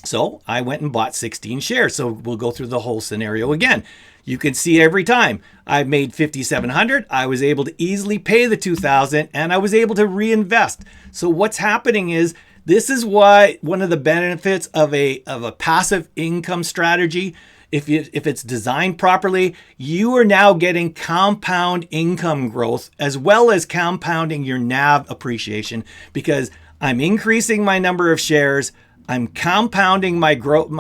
So I went and bought 16 shares. So we'll go through the whole scenario again. You can see every time I made $5,700, I was able to easily pay the $2,000, and I was able to reinvest. So what's happening is, this is why one of the benefits of a passive income strategy, if it's designed properly, you are now getting compound income growth as well as compounding your NAV appreciation, because I'm increasing my number of shares. I'm compounding my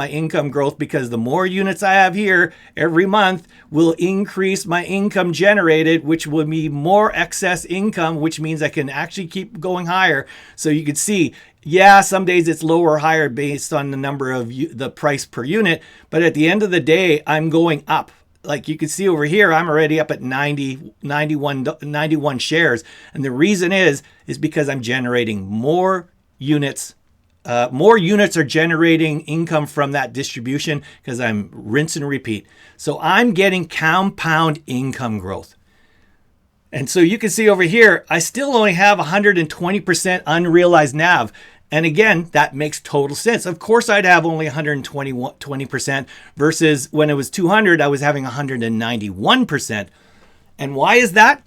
income growth, because the more units I have here every month will increase my income generated, which will be more excess income, which means I can actually keep going higher. So you can see, yeah, some days it's lower or higher based on the number of the price per unit, but at the end of the day, I'm going up. Like you can see over here, I'm already up at 91 shares. And the reason is because I'm generating more units. More units are generating income from that distribution, because I'm rinse and repeat. So I'm getting compound income growth. And so you can see over here, I still only have 120% unrealized NAV. And again, that makes total sense. Of course, I'd have only 120% versus when it was 200, I was having 191%. And why is that?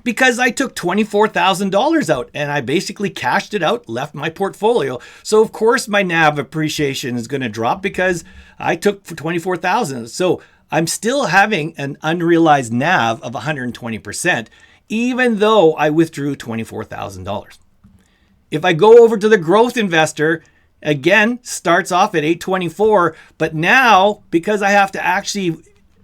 Because I took $24,000 out and I basically cashed it out, left my portfolio. So of course my NAV appreciation is going to drop because I took $24,000. So I'm still having an unrealized NAV of 120%, even though I withdrew $24,000. If I go over to the growth investor, again, starts off at 824, but now because I have to actually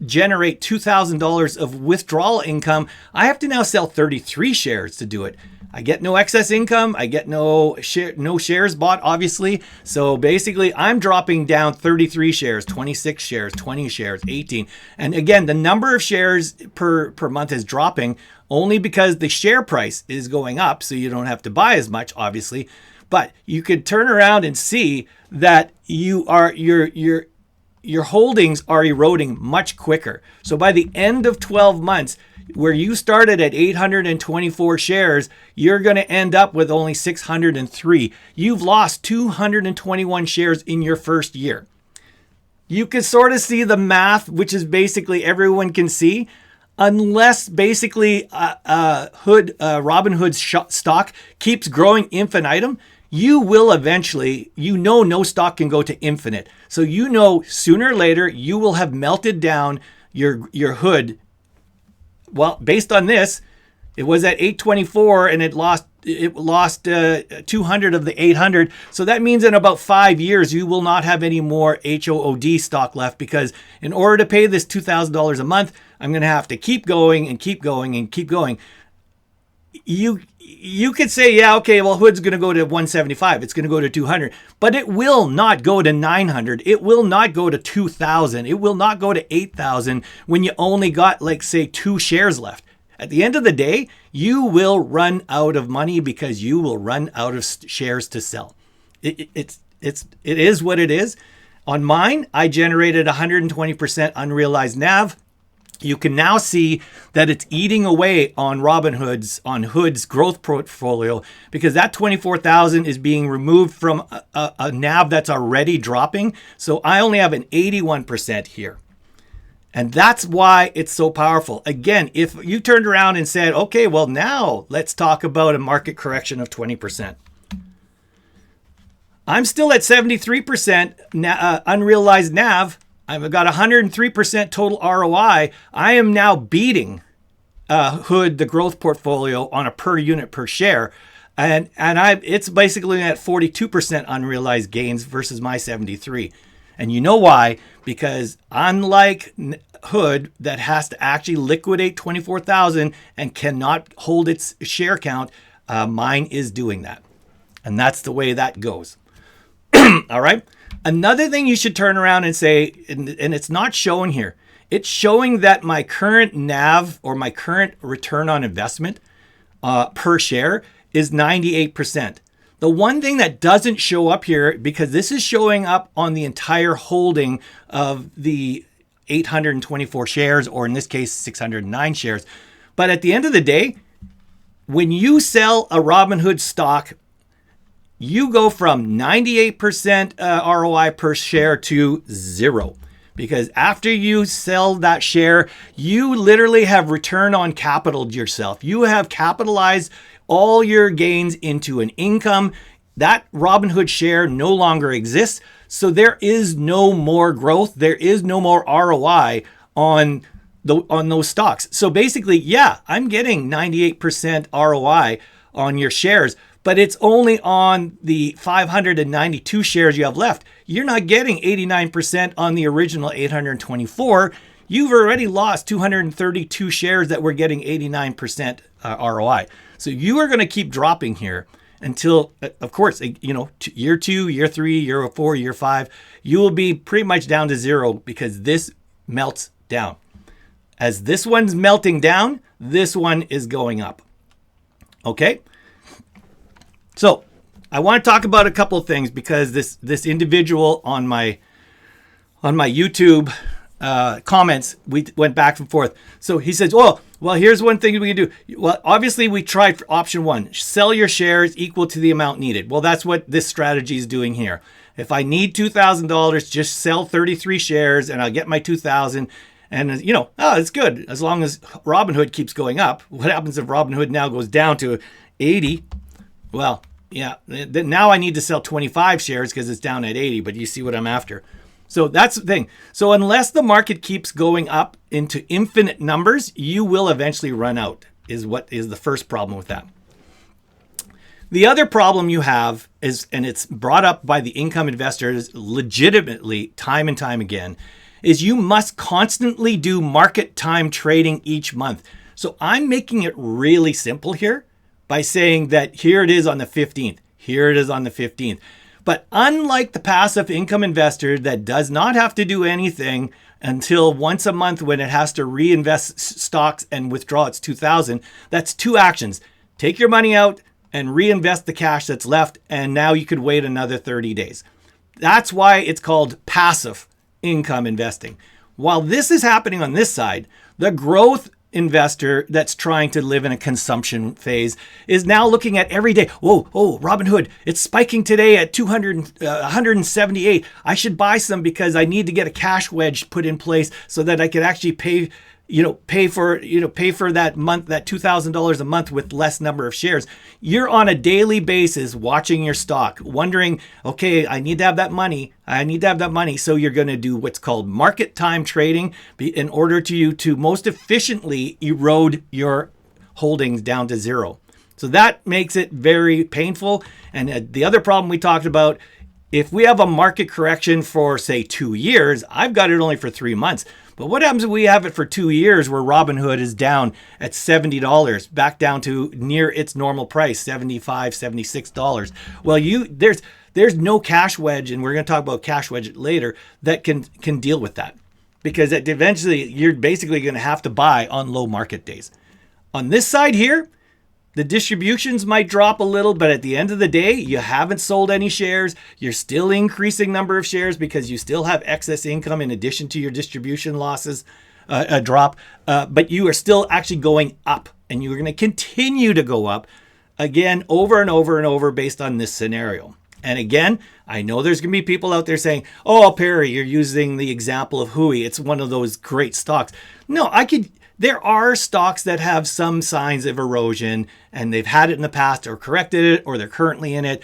generate $2,000 of withdrawal income, I have to now sell 33 shares to do it. I get no excess income. I get no shares bought, obviously. So basically, I'm dropping down 33 shares, 26 shares, 20 shares, 18. And again, the number of shares per month is dropping only because the share price is going up. So you don't have to buy as much, obviously. But you could turn around and see that your holdings are eroding much quicker. So by the end of 12 months, where you started at 824 shares, you're going to end up with only 603. You've lost 221 shares in your first year. You can sort of see the math, which is basically everyone can see. Unless basically Robinhood's stock keeps growing infinitum, you will eventually, no stock can go to infinite. So sooner or later, you will have melted down your hood. Well, based on this, it was at 824 and it lost 200 of the 800. So that means in about 5 years, you will not have any more HOOD stock left, because in order to pay this $2,000 a month, I'm going to have to keep going and keep going and keep going. You could say, yeah, okay, well, Hood's going to go to 175. It's going to go to 200, but it will not go to 900. It will not go to 2,000. It will not go to 8,000 when you only got, like, say, 2 shares left. At the end of the day, you will run out of money because you will run out of shares to sell. It is what it is. On mine, I generated 120% unrealized NAV. You can now see that it's eating away on Hood's growth portfolio, because that 24,000 is being removed from a NAV that's already dropping. So I only have an 81% here. And that's why it's so powerful. Again, if you turned around and said, okay, well, now let's talk about a market correction of 20%. I'm still at 73% unrealized NAV. I've got 103% total ROI. I am now beating Hood, the growth portfolio, on a per unit per share. And it's basically at 42% unrealized gains versus my 73. And you know why? Because unlike Hood, that has to actually liquidate 24,000 and cannot hold its share count, mine is doing that. And that's the way that goes. All right. Another thing you should turn around and say, and it's not showing here, it's showing that my current NAV, or my current return on investment per share, is 98%. The one thing that doesn't show up here, because this is showing up on the entire holding of the 824 shares, or in this case, 609 shares. But at the end of the day, when you sell a Robinhood stock, you go from 98% ROI per share to 0. Because after you sell that share, you literally have return on capital yourself. You have capitalized all your gains into an income. That Robinhood share no longer exists. So there is no more growth. There is no more ROI on those stocks. So basically, yeah, I'm getting 98% ROI on your shares, but it's only on the 592 shares you have left. You're not getting 89% on the original 824. You've already lost 232 shares that were getting 89% ROI. So you are going to keep dropping here until, of course, year 2, year 3, year 4, year 5, you will be pretty much down to 0, because this melts down. As this one's melting down, this one is going up. Okay? So I want to talk about a couple of things, because this individual on my YouTube comments, we went back and forth. So he says, well, here's one thing we can do. Well, obviously we tried for option one, sell your shares equal to the amount needed. Well, that's what this strategy is doing here. If I need $2,000, just sell 33 shares and I'll get my 2,000. And it's good as long as Robinhood keeps going up. What happens if Robinhood now goes down to 80? Well, yeah, now I need to sell 25 shares because it's down at 80, but you see what I'm after. So that's the thing. So unless the market keeps going up into infinite numbers, you will eventually run out, is what is the first problem with that. The other problem you have is, and it's brought up by the income investors legitimately time and time again, is you must constantly do market time trading each month. So I'm making it really simple here by saying that here it is on the 15th, here it is on the 15th. But unlike the passive income investor that does not have to do anything until once a month when it has to reinvest stocks and withdraw its 2,000, that's two actions. Take your money out and reinvest the cash that's left, and now you could wait another 30 days. That's why it's called passive income investing. While this is happening on this side, the growth investor that's trying to live in a consumption phase is now looking at every day. Robinhood, it's spiking today at 178. I should buy some because I need to get a cash wedge put in place so that I can actually pay for that month, that $2,000 a month with less number of shares. You're on a daily basis watching your stock, wondering, okay, I need to have that money. So you're going to do what's called market time trading in order to most efficiently erode your holdings down to zero. So that makes it very painful. And the other problem we talked about, if we have a market correction for, say, 2 years, I've got it only for 3 months. But what happens if we have it for 2 years where Robinhood is down at $70, back down to near its normal price, $75, $76? Well, there's no cash wedge, and we're going to talk about cash wedge later, that can deal with that. Because eventually you're basically going to have to buy on low market days. On this side here, the distributions might drop a little, but at the end of the day, you haven't sold any shares. You're still increasing number of shares because you still have excess income in addition to your distribution losses drop. But you are still actually going up, and you're going to continue to go up again over and over and over based on this scenario. And again, I know there's going to be people out there saying, oh, Perry, you're using the example of Hui. It's one of those great stocks. No, there are stocks that have some signs of erosion, and they've had it in the past or corrected it, or they're currently in it.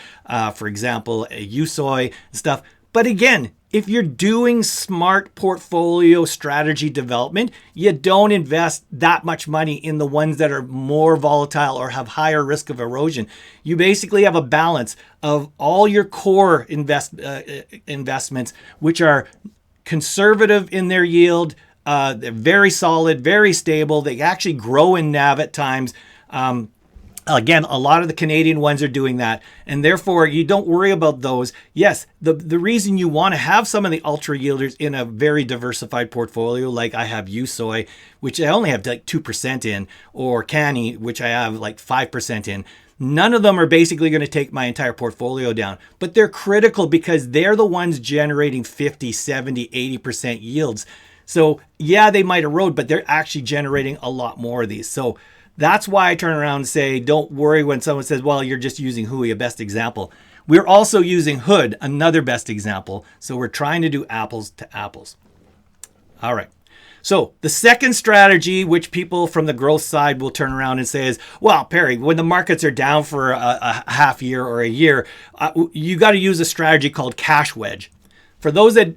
For example, USOI stuff. But again, if you're doing smart portfolio strategy development, you don't invest that much money in the ones that are more volatile or have higher risk of erosion. You basically have a balance of all your core investments, which are conservative in their yield. They're very solid, very stable. They actually grow in NAV at times. Again, a lot of the Canadian ones are doing that, and therefore you don't worry about those. Yes, the reason you want to have some of the ultra yielders in a very diversified portfolio, like I have USOI, which I only have like 2% in, or Canny, which I have like 5% in. None of them are basically going to take my entire portfolio down, but they're critical because they're the ones generating 50, 70, 80% yields. So yeah, they might erode, but they're actually generating a lot more of these. So that's why I turn around and say, don't worry when someone says, well, you're just using Hui, a best example. We're also using Hood, another best example. So we're trying to do apples to apples. All right. So the second strategy, which people from the growth side will turn around and say is, well, Perry, when the markets are down for a half year or a year, you got to use a strategy called cash wedge. For those that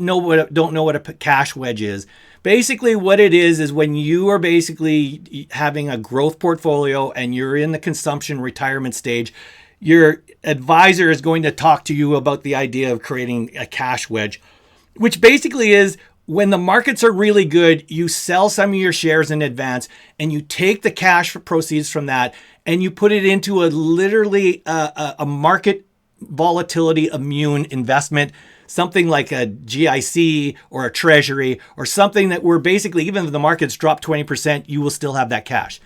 don't know what a cash wedge is, basically what it is when you are basically having a growth portfolio and you're in the consumption retirement stage, your advisor is going to talk to you about the idea of creating a cash wedge, which basically is when the markets are really good, you sell some of your shares in advance and you take the cash proceeds from that and you put it into a market volatility immune investment, something like a GIC or a treasury or something that where basically even if the markets drop 20%, you will still have that cash.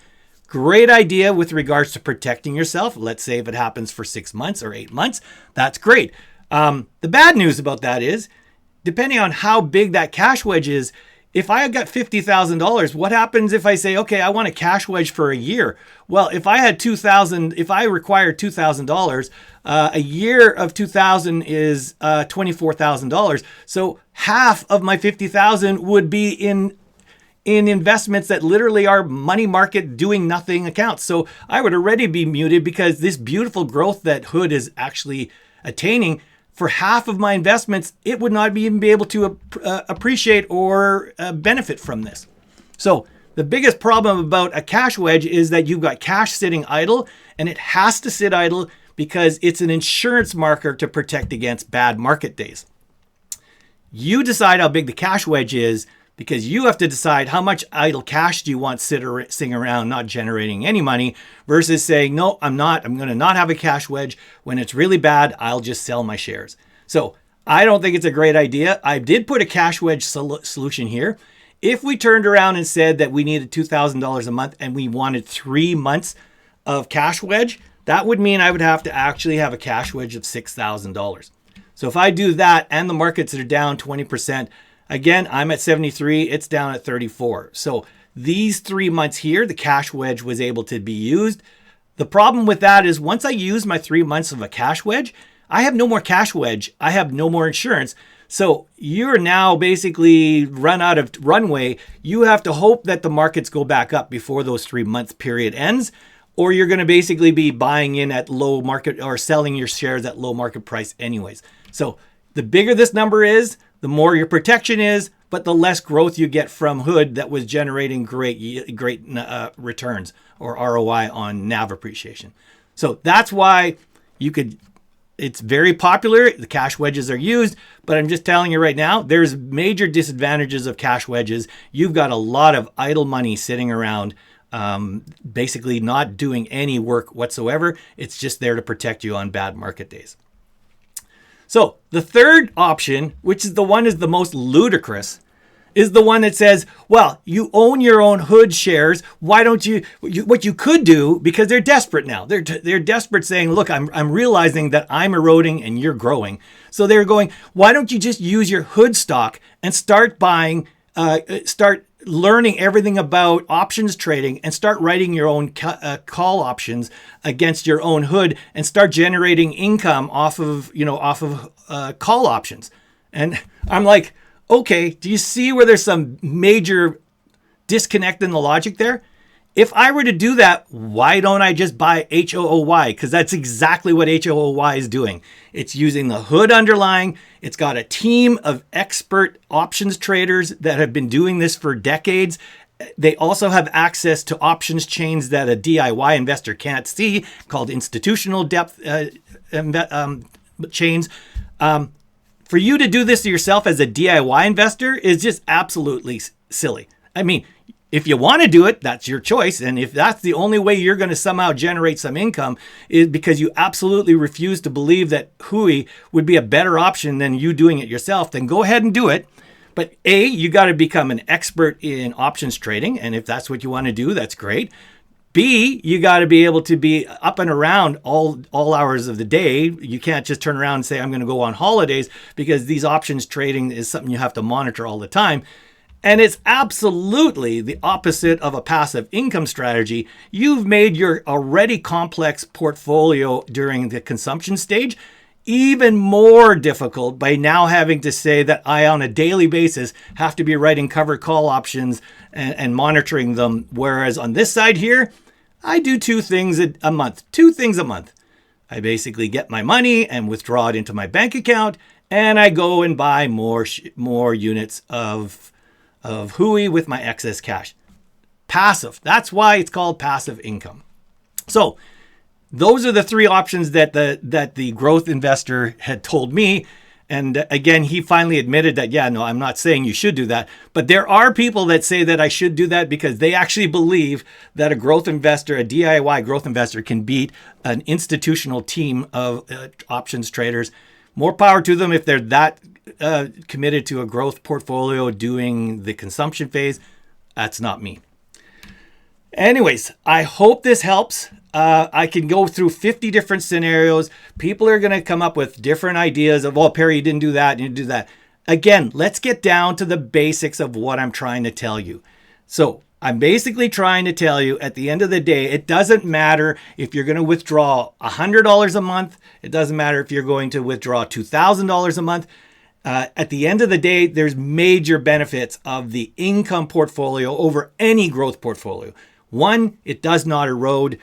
Great idea with regards to protecting yourself. Let's say if it happens for 6 months or 8 months, that's great. The bad news about that is, depending on how big that cash wedge is, if I got $50,000, what happens if I say, okay, I want a cash wedge for a year? Well, if I required $2,000, a year of 2,000 is $24,000. So half of my 50,000 would be in investments that literally are money market doing nothing accounts. So I would already be muted because this beautiful growth that Hood is actually attaining, for half of my investments, it would not even be able to appreciate or benefit from this. So the biggest problem about a cash wedge is that you've got cash sitting idle, and it has to sit idle because it's an insurance marker to protect against bad market days. You decide how big the cash wedge is because you have to decide how much idle cash do you want sitting around not generating any money versus saying, no, I'm going to not have a cash wedge. When it's really bad, I'll just sell my shares. So I don't think it's a great idea. I did put a cash wedge solution here. If we turned around and said that we needed $2,000 a month and we wanted 3 months of cash wedge, that would mean I would have to actually have a cash wedge of $6,000. So if I do that and the markets are down 20%, again, I'm at 73, it's down at 34. So these 3 months here, the cash wedge was able to be used. The problem with that is once I use my 3 months of a cash wedge, I have no more cash wedge. I have no more insurance. So you're now basically run out of runway. You have to hope that the markets go back up before those 3 month period ends, or you're going to basically be buying in at low market or selling your shares at low market price anyways. So the bigger this number is, the more your protection is, but the less growth you get from Hood that was generating great returns or ROI on NAV appreciation. So that's why it's very popular. The cash wedges are used, but I'm just telling you right now, there's major disadvantages of cash wedges. You've got a lot of idle money sitting around, basically not doing any work whatsoever. It's just there to protect you on bad market days. So the third option, which is the most ludicrous, is the one that says, well, you own your own Hood shares. Why don't what you could do, because they're desperate now. They're desperate saying, look, I'm realizing that I'm eroding and you're growing. So they're going, why don't you just use your Hood stock and start buying, start learning everything about options trading and start writing your own call options against your own Hood and start generating income off of call options. And I'm like, okay, do you see where there's some major disconnect in the logic there? If I were to do that, why don't I just buy HOOY? Because that's exactly what HOOY is doing. It's using the Hood underlying. It's got a team of expert options traders that have been doing this for decades. They also have access to options chains that a DIY investor can't see, called institutional depth chains. For you to do this to yourself as a DIY investor is just absolutely silly. I mean, if you want to do it, that's your choice. And if that's the only way you're going to somehow generate some income is because you absolutely refuse to believe that Hui would be a better option than you doing it yourself, then go ahead and do it. But A, you got to become an expert in options trading. And if that's what you want to do, that's great. B, you got to be able to be up and around all hours of the day. You can't just turn around and say, I'm going to go on holidays, because these options trading is something you have to monitor all the time. And it's absolutely the opposite of a passive income strategy. You've made your already complex portfolio during the consumption stage even more difficult by now having to say that I, on a daily basis, have to be writing covered call options and monitoring them. Whereas on this side here, I do two things a month. I basically get my money and withdraw it into my bank account, and I go and buy more units of Hui with my excess cash. Passive. That's why it's called passive income. So those are the three options that the growth investor had told me. And again, he finally admitted that, yeah, no, I'm not saying you should do that. But there are people that say that I should do that because they actually believe that a growth investor, a DIY growth investor, can beat an institutional team of options traders. More power to them if they're that committed to a growth portfolio doing the consumption phase. That's not me. Anyways, I hope this helps. I can go through 50 different scenarios. People are going to come up with different ideas of, oh, Perry, you didn't do that, you didn't do that. again, let's get down to the basics of what I'm trying to tell you. So I'm basically trying to tell you at the end of the day, it doesn't matter if you're going to withdraw $100 a month. It doesn't matter if you're going to withdraw $2,000 a month. At the end of the day, there's major benefits of the income portfolio over any growth portfolio. One, it does not erode.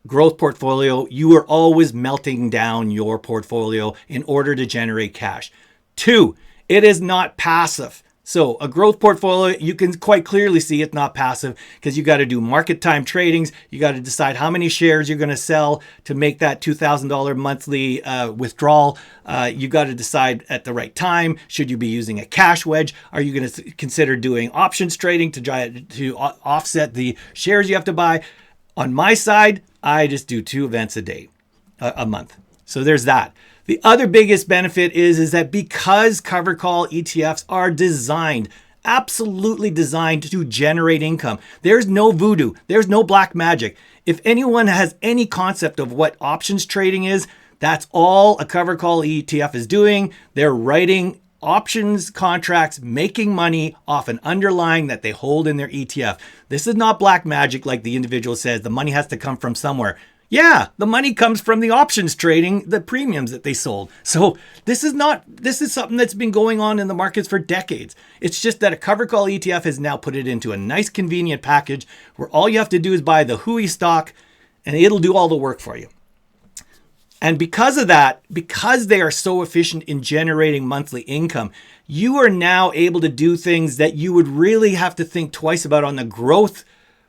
Growth portfolio, you are always melting down your portfolio in order to generate cash. Two, it is not passive. So a growth portfolio, you can quite clearly see it's not passive because you got to do market time tradings. You got to decide how many shares you're going to sell to make that $2,000 monthly withdrawal. You got to decide at the right time. Should you be using a cash wedge? Are you going to consider doing options trading to try to offset the shares you have to buy? On my side, I just do 2 events a month. So there's that. The other biggest benefit is that because cover call ETFs are designed, absolutely designed to generate income. There's no voodoo. There's no black magic. If anyone has any concept of what options trading is, that's all a cover call ETF is doing. They're writing options contracts, making money off an underlying that they hold in their ETF. This is not black magic like the individual says. The money has to come from somewhere. Yeah, the money comes from the options trading, the premiums that they sold. So this is something that's been going on in the markets for decades. It's just that a cover call ETF has now put it into a nice convenient package where all you have to do is buy the Hui stock and it'll do all the work for you. And because of that, because they are so efficient in generating monthly income, you are now able to do things that you would really have to think twice about on the growth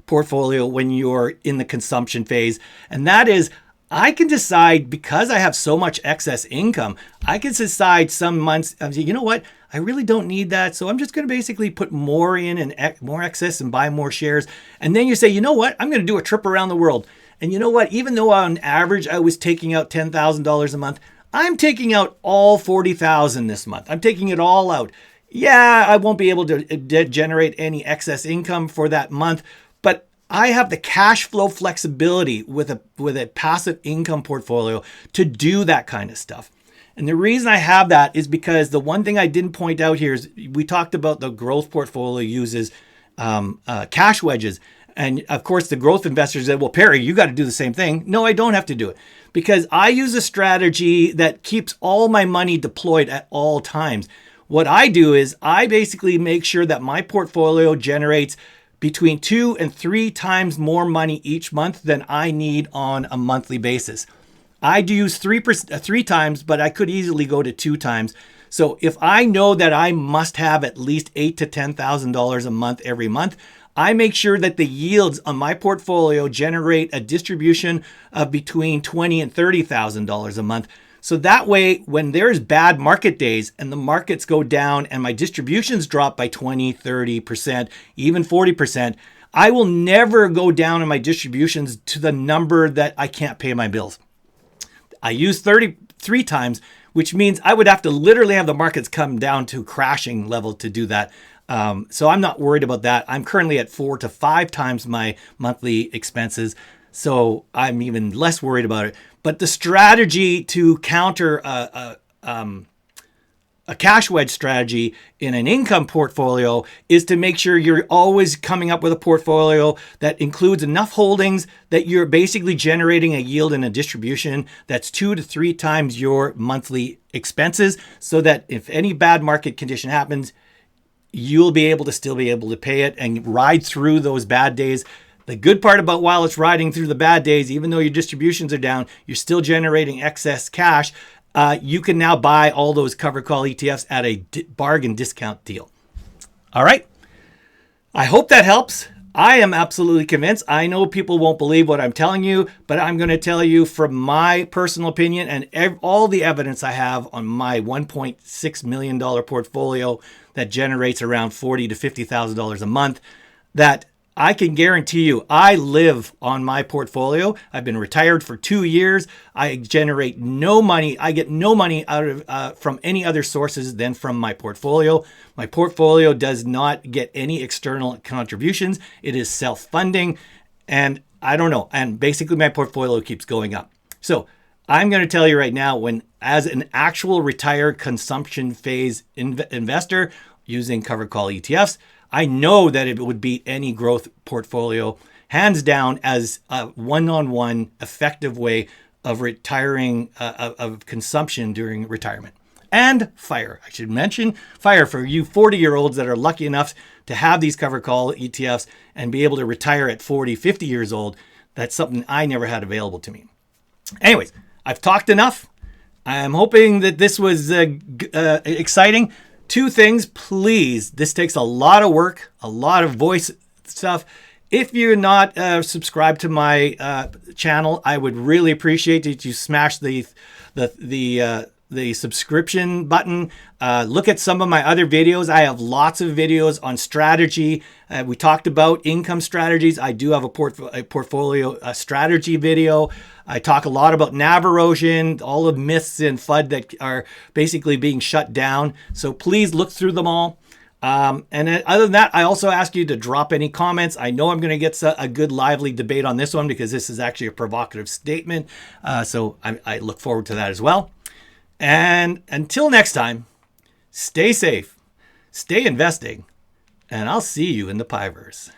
portfolio when you're in the consumption phase. And that is, I can decide, because I have so much excess income, I can decide some months, you know what, I really don't need that. So I'm just going to basically put more in and more excess and buy more shares. And then you say, you know what, I'm going to do a trip around the world. And you know what, even though on average I was taking out $10,000 a month, I'm taking out all $40,000 this month. I'm taking it all out. Yeah, I won't be able to generate any excess income for that month, but I have the cash flow flexibility with a passive income portfolio to do that kind of stuff. And the reason I have that is because the one thing I didn't point out here is we talked about the growth portfolio uses cash wedges. And of course, the growth investors said, well, Perry, you got to do the same thing. No, I don't have to do it because I use a strategy that keeps all my money deployed at all times. What I do is I basically make sure that my portfolio generates between 2 and 3 times more money each month than I need on a monthly basis. I do use 3 times, but I could easily go to 2 times. So if I know that I must have at least $8,000 to $10,000 a month every month, I make sure that the yields on my portfolio generate a distribution of between $20,000 and $30,000 a month. So that way, when there's bad market days and the markets go down and my distributions drop by 20, 30%, even 40%, I will never go down in my distributions to the number that I can't pay my bills. I use 33 times, which means I would have to literally have the markets come down to crashing level to do that. So I'm not worried about that. I'm currently at 4 to 5 times my monthly expenses. So I'm even less worried about it. But the strategy to counter a cash wedge strategy in an income portfolio is to make sure you're always coming up with a portfolio that includes enough holdings that you're basically generating a yield and a distribution that's 2 to 3 times your monthly expenses, so that if any bad market condition happens, you'll be able to still be able to pay it and ride through those bad days. The good part about while it's riding through the bad days, even though your distributions are down, you're still generating excess cash. You can now buy all those cover call ETFs at a bargain discount deal. All right. I hope that helps. I am absolutely convinced. I know people won't believe what I'm telling you, but I'm going to tell you from my personal opinion and all the evidence I have on my $1.6 million portfolio that generates around $40,000 to $50,000 a month, that I can guarantee you I live on my portfolio. I've been retired for 2 years. I generate no money. I get no money out of from any other sources than from my portfolio. My portfolio does not get any external contributions. It is self-funding, and I don't know. And basically my portfolio keeps going up. So I'm going to tell you right now, when as an actual retired consumption phase investor using covered call ETFs, I know that it would beat any growth portfolio hands down as a one-on-one effective way of retiring of consumption during retirement. And FIRE. I should mention FIRE for you 40-year-olds that are lucky enough to have these covered call ETFs and be able to retire at 40, 50 years old. That's something I never had available to me. Anyways, I've talked enough. I'm hoping that this was exciting. Two things, please. This takes a lot of work, a lot of voice stuff. If you're not subscribed to my channel, I would really appreciate that you smash the subscription button. Look at some of my other videos. I have lots of videos on strategy. We talked about income strategies. I do have a portfolio strategy video. I talk a lot about NAV erosion, all the myths and FUD that are basically being shut down. So please look through them all. And then other than that, I also ask you to drop any comments. I know I'm going to get a good lively debate on this one because this is actually a provocative statement. So I look forward to that as well. And until next time, stay safe, stay investing, and I'll see you in the Piverse.